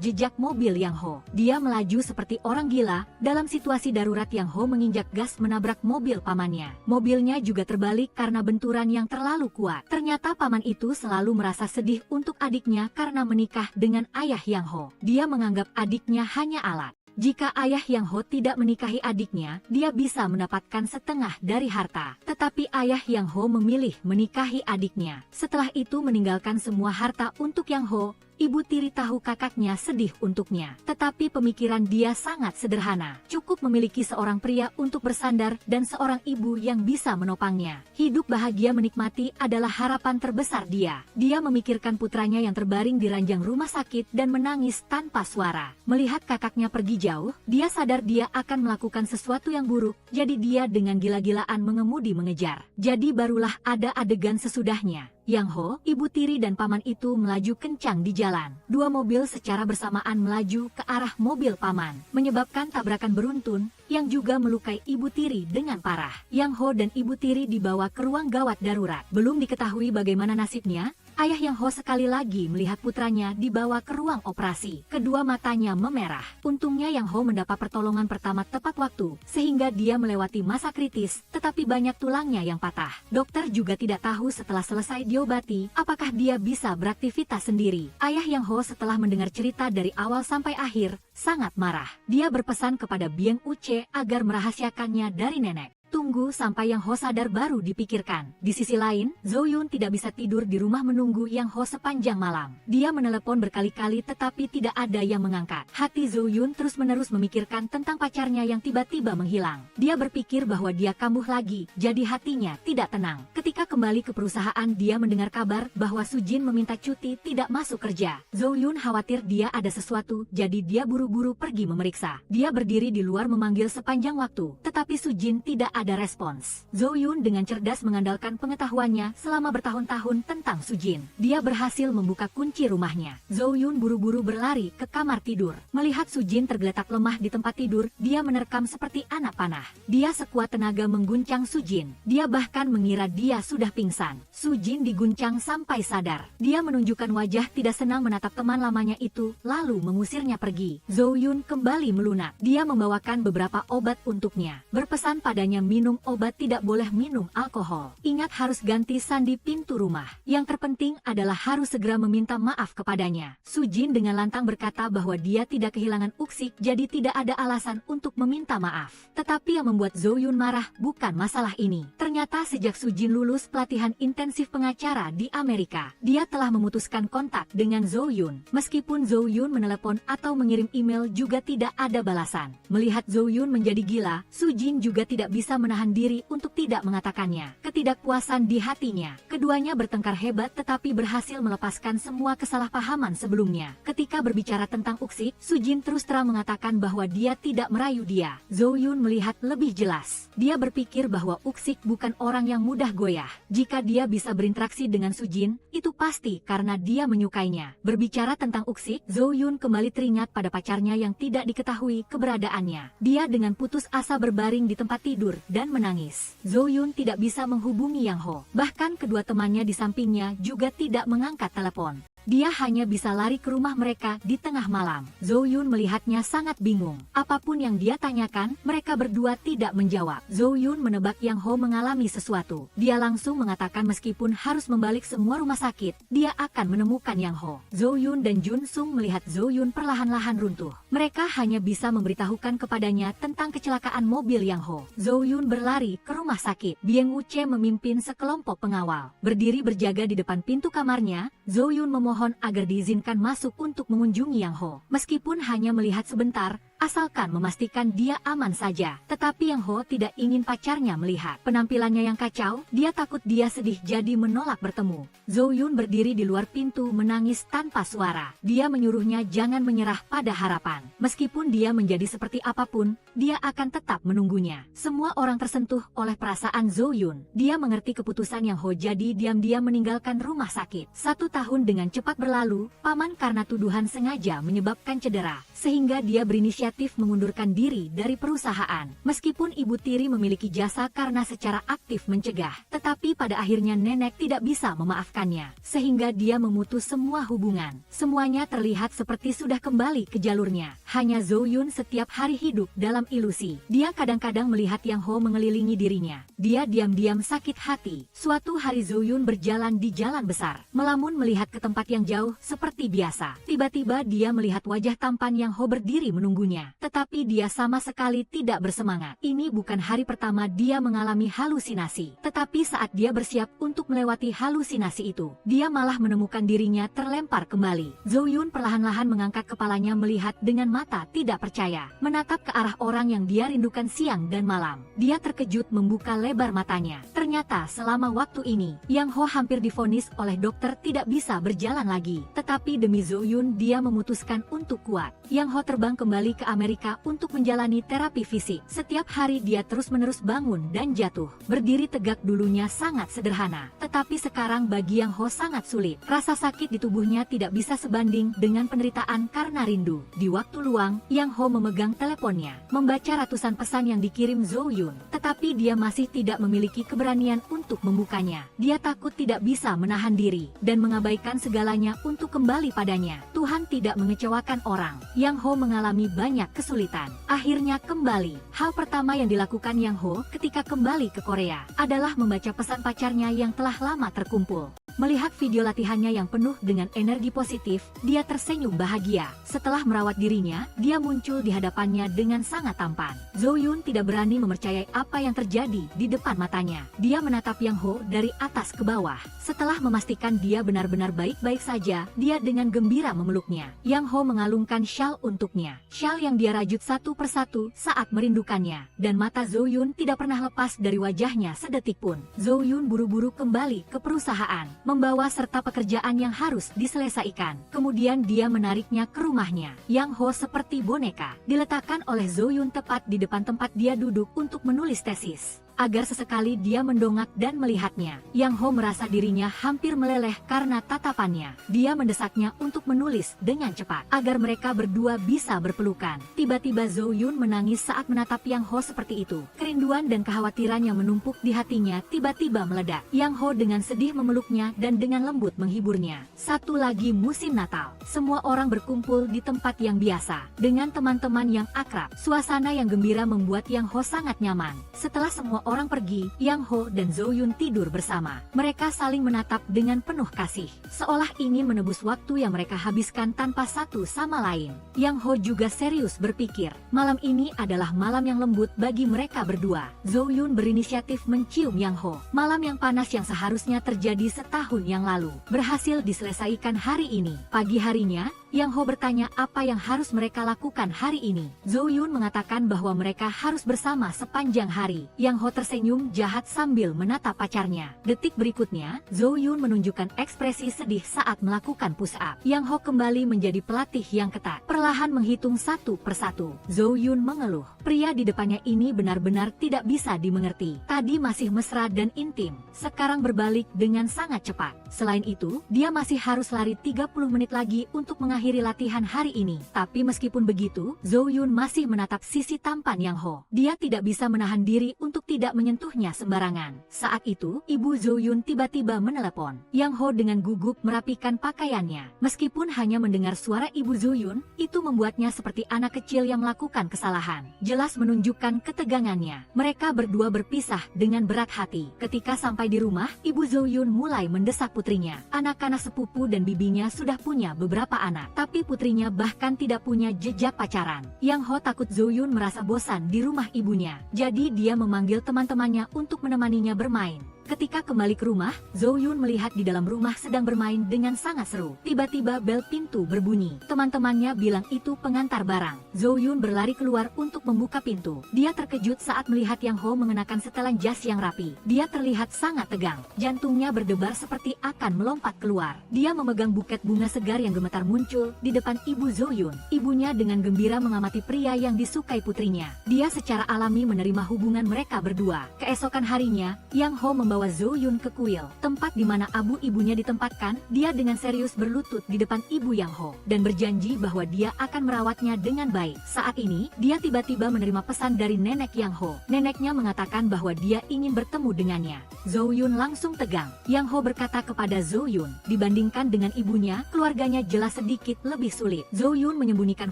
jejak mobil Yang Ho. Dia melaju seperti orang gila. Dalam situasi darurat Yang Ho menginjak gas menabrak mobil pamannya. Mobilnya juga terbalik karena benturan yang terlalu kuat. Ternyata paman itu selalu merasa sedih untuk adiknya karena menikah dengan ayah Yang Ho. Dia menganggap adiknya hanya alat. Jika ayah Yang Ho tidak menikahi adiknya, dia bisa mendapatkan setengah dari harta. Tetapi ayah Yang Ho memilih menikahi adiknya. Setelah itu meninggalkan semua harta untuk Yang Ho. Ibu tiri tahu kakaknya sedih untuknya. Tetapi pemikiran dia sangat sederhana. Cukup memiliki seorang pria untuk bersandar dan seorang ibu yang bisa menopangnya. Hidup bahagia menikmati adalah harapan terbesar dia. Dia memikirkan putranya yang terbaring di ranjang rumah sakit dan menangis tanpa suara. Melihat kakaknya pergi jauh, dia sadar dia akan melakukan sesuatu yang buruk. Jadi dia dengan gila-gilaan mengemudi mengejar. Jadi barulah ada adegan sesudahnya. Yang Ho, ibu tiri dan paman itu melaju kencang di jalan. Dua mobil secara bersamaan melaju ke arah mobil paman, menyebabkan tabrakan beruntun, yang juga melukai ibu tiri dengan parah. Yang Ho dan ibu tiri dibawa ke ruang gawat darurat. Belum diketahui bagaimana nasibnya, ayah Yang Ho sekali lagi melihat putranya dibawa ke ruang operasi. Kedua matanya memerah. Untungnya Yang Ho mendapat pertolongan pertama tepat waktu, sehingga dia melewati masa kritis, tetapi banyak tulangnya yang patah. Dokter juga tidak tahu setelah selesai diobati, apakah dia bisa beraktivitas sendiri. Ayah Yang Ho setelah mendengar cerita dari awal sampai akhir, sangat marah. Dia berpesan kepada Bieng Wuche agar merahasiakannya dari nenek. Tunggu sampai Yang Ho sadar baru dipikirkan. Di sisi lain, Zoyun tidak bisa tidur di rumah menunggu Yang Ho sepanjang malam. Dia menelepon berkali-kali tetapi tidak ada yang mengangkat. Hati Zoyun terus-menerus memikirkan tentang pacarnya yang tiba-tiba menghilang. Dia berpikir bahwa dia kambuh lagi, jadi hatinya tidak tenang. Ketika kembali ke perusahaan, dia mendengar kabar bahwa Sujin meminta cuti tidak masuk kerja. Zoyun khawatir dia ada sesuatu, jadi dia buru-buru pergi memeriksa. Dia berdiri di luar memanggil sepanjang waktu, tetapi Sujin tidak ada ada respons. Zhou Yun dengan cerdas mengandalkan pengetahuannya selama bertahun-tahun tentang Sujin. Dia berhasil membuka kunci rumahnya. Zhou Yun buru-buru berlari ke kamar tidur. Melihat Sujin tergeletak lemah di tempat tidur, dia menerkam seperti anak panah. Dia sekuat tenaga mengguncang Sujin. Dia bahkan mengira dia sudah pingsan. Sujin diguncang sampai sadar. Dia menunjukkan wajah tidak senang menatap teman lamanya itu, lalu mengusirnya pergi. Zhou Yun kembali melunak. Dia membawakan beberapa obat untuknya. Berpesan padanya minum obat, tidak boleh minum alkohol. Ingat harus ganti sandi pintu rumah. Yang terpenting adalah harus segera meminta maaf kepadanya. Sujin dengan lantang berkata bahwa dia tidak kehilangan Uxik, jadi tidak ada alasan untuk meminta maaf. Tetapi yang membuat Zhou Yun marah bukan masalah ini. Ternyata sejak Sujin lulus pelatihan intensif pengacara di Amerika, dia telah memutuskan kontak dengan Zhou Yun. Meskipun Zhou Yun menelepon atau mengirim email juga tidak ada balasan. Melihat Zhou Yun menjadi gila, Sujin juga tidak bisa menahan diri untuk tidak mengatakannya. Ketidakpuasan di hatinya. Keduanya bertengkar hebat tetapi berhasil melepaskan semua kesalahpahaman sebelumnya. Ketika berbicara tentang Uxik, Sujin terus terang mengatakan bahwa dia tidak merayu dia. Zhou Yun melihat lebih jelas. Dia berpikir bahwa Uxik bukan orang yang mudah goyah. Jika dia bisa berinteraksi dengan Sujin, itu pasti karena dia menyukainya. Berbicara tentang Uxik, Zhou Yun kembali teringat pada pacarnya yang tidak diketahui keberadaannya. Dia dengan putus asa berbaring di tempat tidur dan menangis. Zhou Yun tidak bisa menghubungi Yang Ho. Bahkan kedua temannya di sampingnya juga tidak mengangkat telepon. Dia hanya bisa lari ke rumah mereka di tengah malam. Zhou Yun melihatnya sangat bingung. Apapun yang dia tanyakan, mereka berdua tidak menjawab. Zhou Yun menebak Yang Ho mengalami sesuatu. Dia langsung mengatakan meskipun harus membalik semua rumah sakit, dia akan menemukan Yang Ho. Zhou Yun dan Jun Sung melihat Zhou Yun perlahan-lahan runtuh. Mereka hanya bisa memberitahukan kepadanya tentang kecelakaan mobil Yang Ho. Zhou Yun berlari ke rumah sakit. Bieng Wuche memimpin sekelompok pengawal. Berdiri berjaga di depan pintu kamarnya, Zhou Yun memohon agar diizinkan masuk untuk mengunjungi Yang Ho. Meskipun hanya melihat sebentar, asalkan memastikan dia aman saja. Tetapi Yang Ho tidak ingin pacarnya melihat penampilannya yang kacau. Dia takut dia sedih jadi menolak bertemu. Zhou Yun berdiri di luar pintu menangis tanpa suara. Dia menyuruhnya jangan menyerah pada harapan. Meskipun dia menjadi seperti apapun, dia akan tetap menunggunya. Semua orang tersentuh oleh perasaan Zhou Yun. Dia mengerti keputusan Yang Ho jadi diam-diam meninggalkan rumah sakit. 1 tahun dengan cepat berlalu, paman karena tuduhan sengaja menyebabkan cedera, sehingga dia berinisiatif mengundurkan diri dari perusahaan. Meskipun ibu tiri memiliki jasa karena secara aktif mencegah, tetapi pada akhirnya nenek tidak bisa memaafkannya, sehingga dia memutus semua hubungan. Semuanya terlihat seperti sudah kembali ke jalurnya. Hanya Zhou Yun setiap hari hidup dalam ilusi. Dia kadang-kadang melihat Yang Ho mengelilingi dirinya. Dia diam-diam sakit hati. Suatu hari Zhou Yun berjalan di jalan besar, melamun melihat ke tempat yang jauh seperti biasa. Tiba-tiba dia melihat wajah tampan Yang Ho berdiri menunggunya. Tetapi dia sama sekali tidak bersemangat. Ini bukan hari pertama dia mengalami halusinasi. Tetapi saat dia bersiap untuk melewati halusinasi itu, dia malah menemukan dirinya terlempar kembali. Zhou Yun perlahan-lahan mengangkat kepalanya melihat dengan mata tidak percaya. Menatap ke arah orang yang dia rindukan siang dan malam. Dia terkejut membuka lebar matanya. Ternyata selama waktu ini, Yang Ho hampir divonis oleh dokter tidak bisa berjalan lagi. Tetapi demi Zhou Yun dia memutuskan untuk kuat. Yang Ho terbang kembali ke Amerika untuk menjalani terapi fisik. Setiap hari dia terus-menerus bangun dan jatuh. Berdiri tegak dulunya sangat sederhana. Tetapi sekarang bagi Yang Ho sangat sulit. Rasa sakit di tubuhnya tidak bisa sebanding dengan penderitaan karena rindu. Di waktu luang, Yang Ho memegang teleponnya, membaca ratusan pesan yang dikirim Zhou Yun. Tetapi dia masih tidak memiliki keberanian untuk membukanya. Dia takut tidak bisa menahan diri dan mengabaikan segalanya untuk kembali padanya. Tuhan tidak mengecewakan orang. Yang Ho mengalami banyak kesulitan. Akhirnya kembali. Hal pertama yang dilakukan Yang Ho ketika kembali ke Korea adalah membaca pesan pacarnya yang telah lama terkumpul. Melihat video latihannya yang penuh dengan energi positif, dia tersenyum bahagia. Setelah merawat dirinya, dia muncul di hadapannya dengan sangat tampan. Zhou Yun tidak berani mempercayai apa yang terjadi di depan matanya. Dia menatap Yang Ho dari atas ke bawah. Setelah memastikan dia benar-benar baik-baik saja, dia dengan gembira memeluknya. Yang Ho mengalungkan syal untuknya. Syal yang dia rajut satu persatu saat merindukannya. Dan mata Zhou Yun tidak pernah lepas dari wajahnya sedetik pun. Zhou Yun buru-buru kembali ke perusahaan, membawa serta pekerjaan yang harus diselesaikan. Kemudian dia menariknya ke rumahnya. Yang Ho seperti boneka, diletakkan oleh Zhou Yun tepat di depan tempat dia duduk untuk menulis tesis. agar sesekali dia mendongak dan melihatnya. Yang Ho merasa dirinya hampir meleleh karena tatapannya. Dia mendesaknya untuk menulis dengan cepat, agar mereka berdua bisa berpelukan. Tiba-tiba Zhou Yun menangis saat menatap Yang Ho seperti itu. Kerinduan dan kekhawatiran yang menumpuk di hatinya tiba-tiba meledak. Yang Ho dengan sedih memeluknya dan dengan lembut menghiburnya. Satu lagi musim Natal. Semua orang berkumpul di tempat yang biasa, dengan teman-teman yang akrab. Suasana yang gembira membuat Yang Ho sangat nyaman. Setelah semua orang pergi, Yang Ho dan Zhou Yun tidur bersama. Mereka saling menatap dengan penuh kasih, seolah ingin menebus waktu yang mereka habiskan tanpa satu sama lain. Yang Ho juga serius berpikir, malam ini adalah malam yang lembut bagi mereka berdua. Zhou Yun berinisiatif mencium Yang Ho. Malam yang panas yang seharusnya terjadi setahun yang lalu, berhasil diselesaikan hari ini. Pagi harinya, Yang Ho bertanya apa yang harus mereka lakukan hari ini. Zhou Yun mengatakan bahwa mereka harus bersama sepanjang hari. Yang Ho tersenyum jahat sambil menatap pacarnya. Detik berikutnya, Zhou Yun menunjukkan ekspresi sedih saat melakukan push up. Yang Ho kembali menjadi pelatih yang ketat, perlahan menghitung satu persatu. Zhou Yun mengeluh, pria di depannya ini benar-benar tidak bisa dimengerti. Tadi masih mesra dan intim, sekarang berbalik dengan sangat cepat. Selain itu, dia masih harus lari 30 menit lagi untuk mengakhiri latihan hari ini. Tapi meskipun begitu, Zhou Yun masih menatap sisi tampan Yang Ho. Dia tidak bisa menahan diri untuk tidak menyentuhnya sembarangan. Saat itu, ibu Zhou Yun tiba-tiba menelepon. Yang Ho dengan gugup merapikan pakaiannya. Meskipun hanya mendengar suara ibu Zhou Yun, itu membuatnya seperti anak kecil yang melakukan kesalahan. Jelas menunjukkan ketegangannya. Mereka berdua berpisah dengan berat hati. Ketika sampai di rumah, ibu Zhou Yun mulai mendesak putrinya. Anak-anak sepupu dan bibinya sudah punya beberapa anak, tapi putrinya bahkan tidak punya jejak pacaran. Yang Ho takut Zhou Yun merasa bosan di rumah ibunya, jadi dia memanggil teman-temannya untuk menemaninya bermain. Ketika kembali ke rumah, Zhou Yun melihat di dalam rumah sedang bermain dengan sangat seru. Tiba-tiba bel pintu berbunyi. Teman-temannya bilang itu pengantar barang. Zhou Yun berlari keluar untuk membuka pintu. Dia terkejut saat melihat Yang Ho mengenakan setelan jas yang rapi. Dia terlihat sangat tegang. Jantungnya berdebar seperti akan melompat keluar. Dia memegang buket bunga segar yang gemetar muncul di depan ibu Zhou Yun. Ibunya dengan gembira mengamati pria yang disukai putrinya. Dia secara alami menerima hubungan mereka berdua. Keesokan harinya, Yang Ho membawa Zhou Yun ke kuil, tempat di mana abu ibunya ditempatkan. Dia dengan serius berlutut di depan ibu Yang Ho dan berjanji bahwa dia akan merawatnya dengan baik. Saat ini, dia tiba-tiba menerima pesan dari nenek Yang Ho. Neneknya mengatakan bahwa dia ingin bertemu dengannya. Zhou Yun langsung tegang. Yang Ho berkata kepada Zhou Yun, dibandingkan dengan ibunya, keluarganya jelas sedikit lebih sulit. Zhou Yun menyembunyikan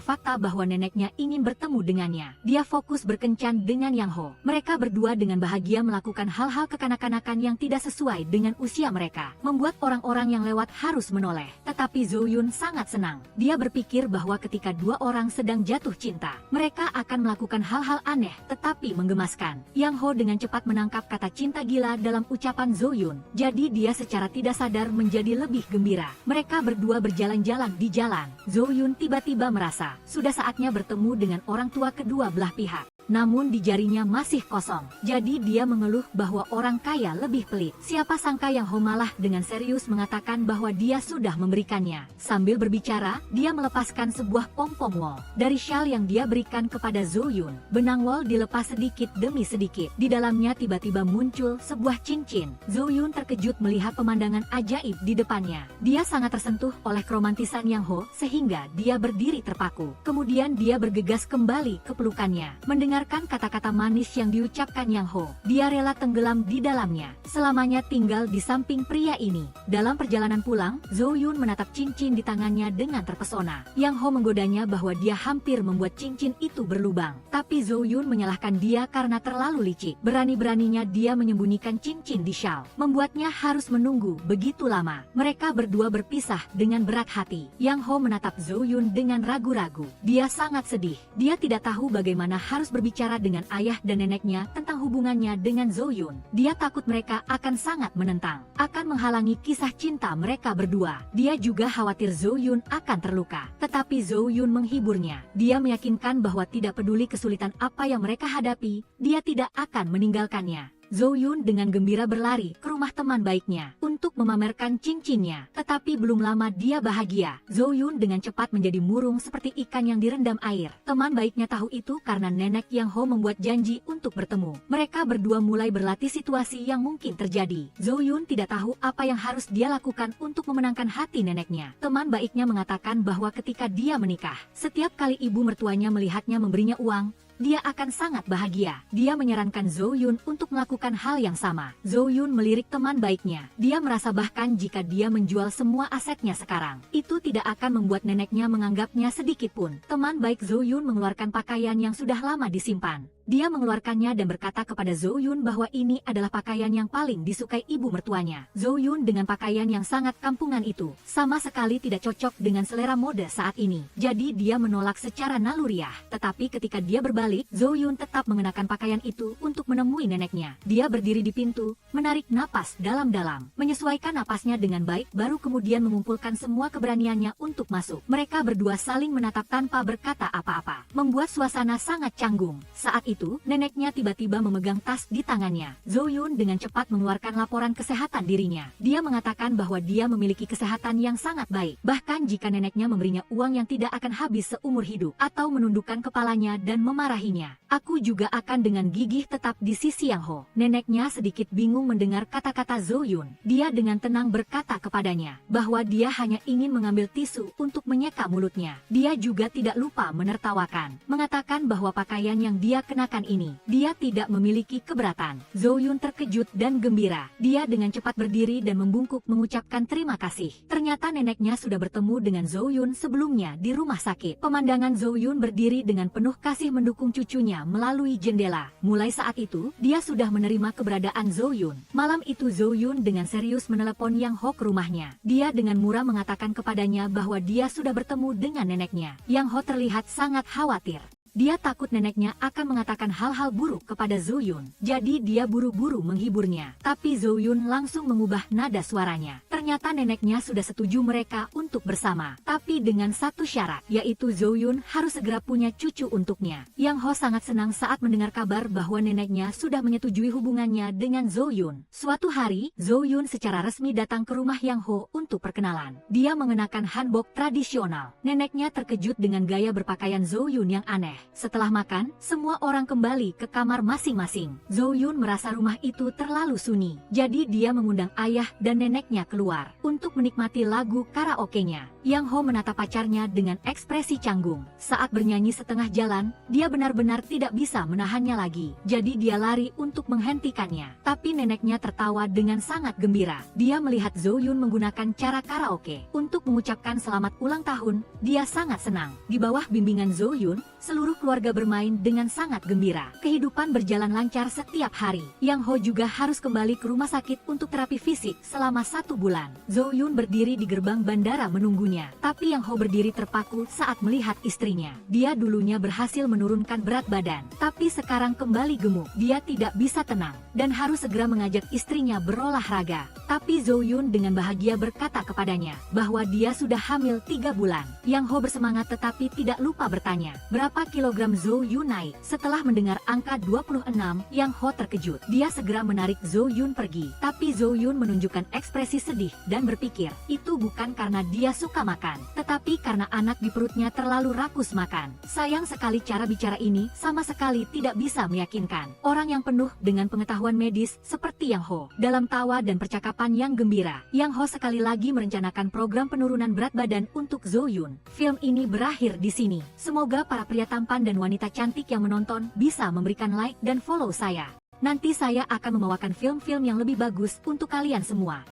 fakta bahwa neneknya ingin bertemu dengannya. Dia fokus berkencan dengan Yang Ho. Mereka berdua dengan bahagia melakukan hal-hal kekanak-kanakan yang tidak sesuai dengan usia mereka, membuat orang-orang yang lewat harus menoleh. Tetapi Zhou Yun sangat senang. Dia berpikir bahwa ketika dua orang sedang jatuh cinta, mereka akan melakukan hal-hal aneh tetapi menggemaskan. Yang Ho dengan cepat menangkap kata cinta gila dalam ucapan Zhou Yun. Jadi dia secara tidak sadar menjadi lebih gembira. Mereka berdua berjalan-jalan di jalan. Zhou Yun tiba-tiba merasa sudah saatnya bertemu dengan orang tua kedua belah pihak. Namun di jarinya masih kosong. Jadi dia mengeluh bahwa orang kaya lebih pelit. Siapa sangka Yang Ho malah dengan serius mengatakan bahwa dia sudah memberikannya. Sambil berbicara, dia melepaskan sebuah pom-pom wol dari syal yang dia berikan kepada Zhou Yun. Benang wol dilepas sedikit demi sedikit. Di dalamnya tiba-tiba muncul sebuah cincin. Zhou Yun terkejut melihat pemandangan ajaib di depannya. Dia sangat tersentuh oleh keromantisan Yang Ho sehingga dia berdiri terpaku. Kemudian dia bergegas kembali ke pelukannya. Mendengarkan kata-kata manis yang diucapkan Yang Ho, dia rela tenggelam di dalamnya. Selamanya tinggal di samping pria ini. Dalam perjalanan pulang, Zhou Yun menatap cincin di tangannya dengan terpesona. Yang Ho menggodanya bahwa dia hampir membuat cincin itu berlubang. Tapi Zhou Yun menyalahkan dia karena terlalu licik. Berani-beraninya dia menyembunyikan cincin di syal, membuatnya harus menunggu begitu lama. Mereka berdua berpisah dengan berat hati. Yang Ho menatap Zhou Yun dengan ragu-ragu. Dia sangat sedih. Dia tidak tahu bagaimana harus berbicara dengan ayah dan neneknya tentang hubungannya dengan Zhou Yun. Dia takut mereka akan sangat menentang, akan menghalangi kisah cinta mereka berdua. Dia juga khawatir Zhou Yun akan terluka. Tetapi Zhou Yun menghiburnya. Dia meyakinkan bahwa tidak peduli kesulitan apa yang mereka hadapi, dia tidak akan meninggalkannya. Zhou Yun dengan gembira berlari ke rumah teman baiknya untuk memamerkan cincinnya. Tetapi belum lama dia bahagia. Zhou Yun dengan cepat menjadi murung seperti ikan yang direndam air. Teman baiknya tahu itu karena nenek Yang Ho membuat janji untuk bertemu. Mereka berdua mulai berlatih situasi yang mungkin terjadi. Zhou Yun tidak tahu apa yang harus dia lakukan untuk memenangkan hati neneknya. Teman baiknya mengatakan bahwa ketika dia menikah, setiap kali ibu mertuanya melihatnya memberinya uang, dia akan sangat bahagia. Dia menyarankan Zhou Yun untuk melakukan hal yang sama. Zhou Yun melirik teman baiknya. Dia merasa bahkan jika dia menjual semua asetnya sekarang, itu tidak akan membuat neneknya menganggapnya sedikit pun. Teman baik Zhou Yun mengeluarkan pakaian yang sudah lama disimpan. Dia mengeluarkannya dan berkata kepada Zhou Yun bahwa ini adalah pakaian yang paling disukai ibu mertuanya. Zhou Yun dengan pakaian yang sangat kampungan itu sama sekali tidak cocok dengan selera mode saat ini. Jadi dia menolak secara naluriah. Tetapi ketika dia berbalik, Zhou Yun tetap mengenakan pakaian itu untuk menemui neneknya. Dia berdiri di pintu, menarik napas dalam-dalam, menyesuaikan napasnya dengan baik, baru kemudian mengumpulkan semua keberaniannya untuk masuk. Mereka berdua saling menatap tanpa berkata apa-apa, membuat suasana sangat canggung. Saat itu, neneknya tiba-tiba memegang tas di tangannya. Zhou Yun dengan cepat mengeluarkan laporan kesehatan dirinya. Dia mengatakan bahwa dia memiliki kesehatan yang sangat baik. Bahkan jika neneknya memberinya uang yang tidak akan habis seumur hidup, atau menundukkan kepalanya dan memarahinya, aku juga akan dengan gigih tetap di sisi Yang Ho. Neneknya sedikit bingung mendengar kata-kata Zhou Yun. Dia dengan tenang berkata kepadanya bahwa dia hanya ingin mengambil tisu untuk menyeka mulutnya. Dia juga tidak lupa menertawakan, mengatakan bahwa pakaian yang dia kenakan ini, dia tidak memiliki keberatan. Zhou Yun terkejut dan gembira. Dia dengan cepat berdiri dan membungkuk mengucapkan terima kasih. Ternyata neneknya sudah bertemu dengan Zhou Yun sebelumnya di rumah sakit. Pemandangan Zhou Yun berdiri dengan penuh kasih mendukung cucunya melalui jendela. Mulai saat itu, dia sudah menerima keberadaan Zhou Yun. Malam itu Zhou Yun dengan serius menelepon Yang Ho ke rumahnya. Dia dengan murah mengatakan kepadanya bahwa dia sudah bertemu dengan neneknya. Yang Ho terlihat sangat khawatir. Dia takut neneknya akan mengatakan hal-hal buruk kepada Zhou Yun. Jadi dia buru-buru menghiburnya. Tapi Zhou Yun langsung mengubah nada suaranya. Ternyata neneknya sudah setuju mereka untuk bersama. Tapi dengan satu syarat, yaitu Zhou Yun harus segera punya cucu untuknya. Yang Ho sangat senang saat mendengar kabar bahwa neneknya sudah menyetujui hubungannya dengan Zhou Yun. Suatu hari, Zhou Yun secara resmi datang ke rumah Yang Ho untuk perkenalan. Dia mengenakan hanbok tradisional. Neneknya terkejut dengan gaya berpakaian Zhou Yun yang aneh. Setelah makan, semua orang kembali ke kamar masing-masing. Zhou Yun merasa rumah itu terlalu sunyi. Jadi dia mengundang ayah dan neneknya keluar untuk menikmati lagu karaoke-nya. Yang Ho menatap pacarnya dengan ekspresi canggung. Saat bernyanyi setengah jalan, dia benar-benar tidak bisa menahannya lagi. Jadi dia lari untuk menghentikannya. Tapi neneknya tertawa dengan sangat gembira. Dia melihat Zhou Yun menggunakan cara karaoke untuk mengucapkan selamat ulang tahun. Dia sangat senang. Di bawah bimbingan Zhou Yun, seluruh keluarga bermain dengan sangat gembira. Kehidupan berjalan lancar setiap hari. Yang Ho juga harus kembali ke rumah sakit untuk terapi fisik selama 1 bulan. Zhou Yun berdiri di gerbang bandara menunggunya. Tapi Yang Ho berdiri terpaku saat melihat istrinya. Dia dulunya berhasil menurunkan berat badan, tapi sekarang kembali gemuk. Dia tidak bisa tenang dan harus segera mengajak istrinya berolahraga. Tapi Zhou Yun dengan bahagia berkata kepadanya bahwa dia sudah hamil 3 bulan. Yang Ho bersemangat tetapi tidak lupa bertanya, berapa kilogram Zhou Yun naik? Setelah mendengar angka 26, Yang Ho terkejut. Dia segera menarik Zhou Yun pergi. Tapi Zhou Yun menunjukkan ekspresi sedih dan berpikir, itu bukan karena dia suka makan, tetapi karena anak di perutnya terlalu rakus makan. Sayang sekali cara bicara ini sama sekali tidak bisa meyakinkan orang yang penuh dengan pengetahuan medis seperti Yang Ho. Dalam tawa dan percakapan yang gembira, Yang Ho sekali lagi merencanakan program penurunan berat badan untuk Zhou Yun. Film ini berakhir di sini. Semoga para pria tampan dan wanita cantik yang menonton bisa memberikan like dan follow saya. Nanti saya akan membawakan film-film yang lebih bagus untuk kalian semua.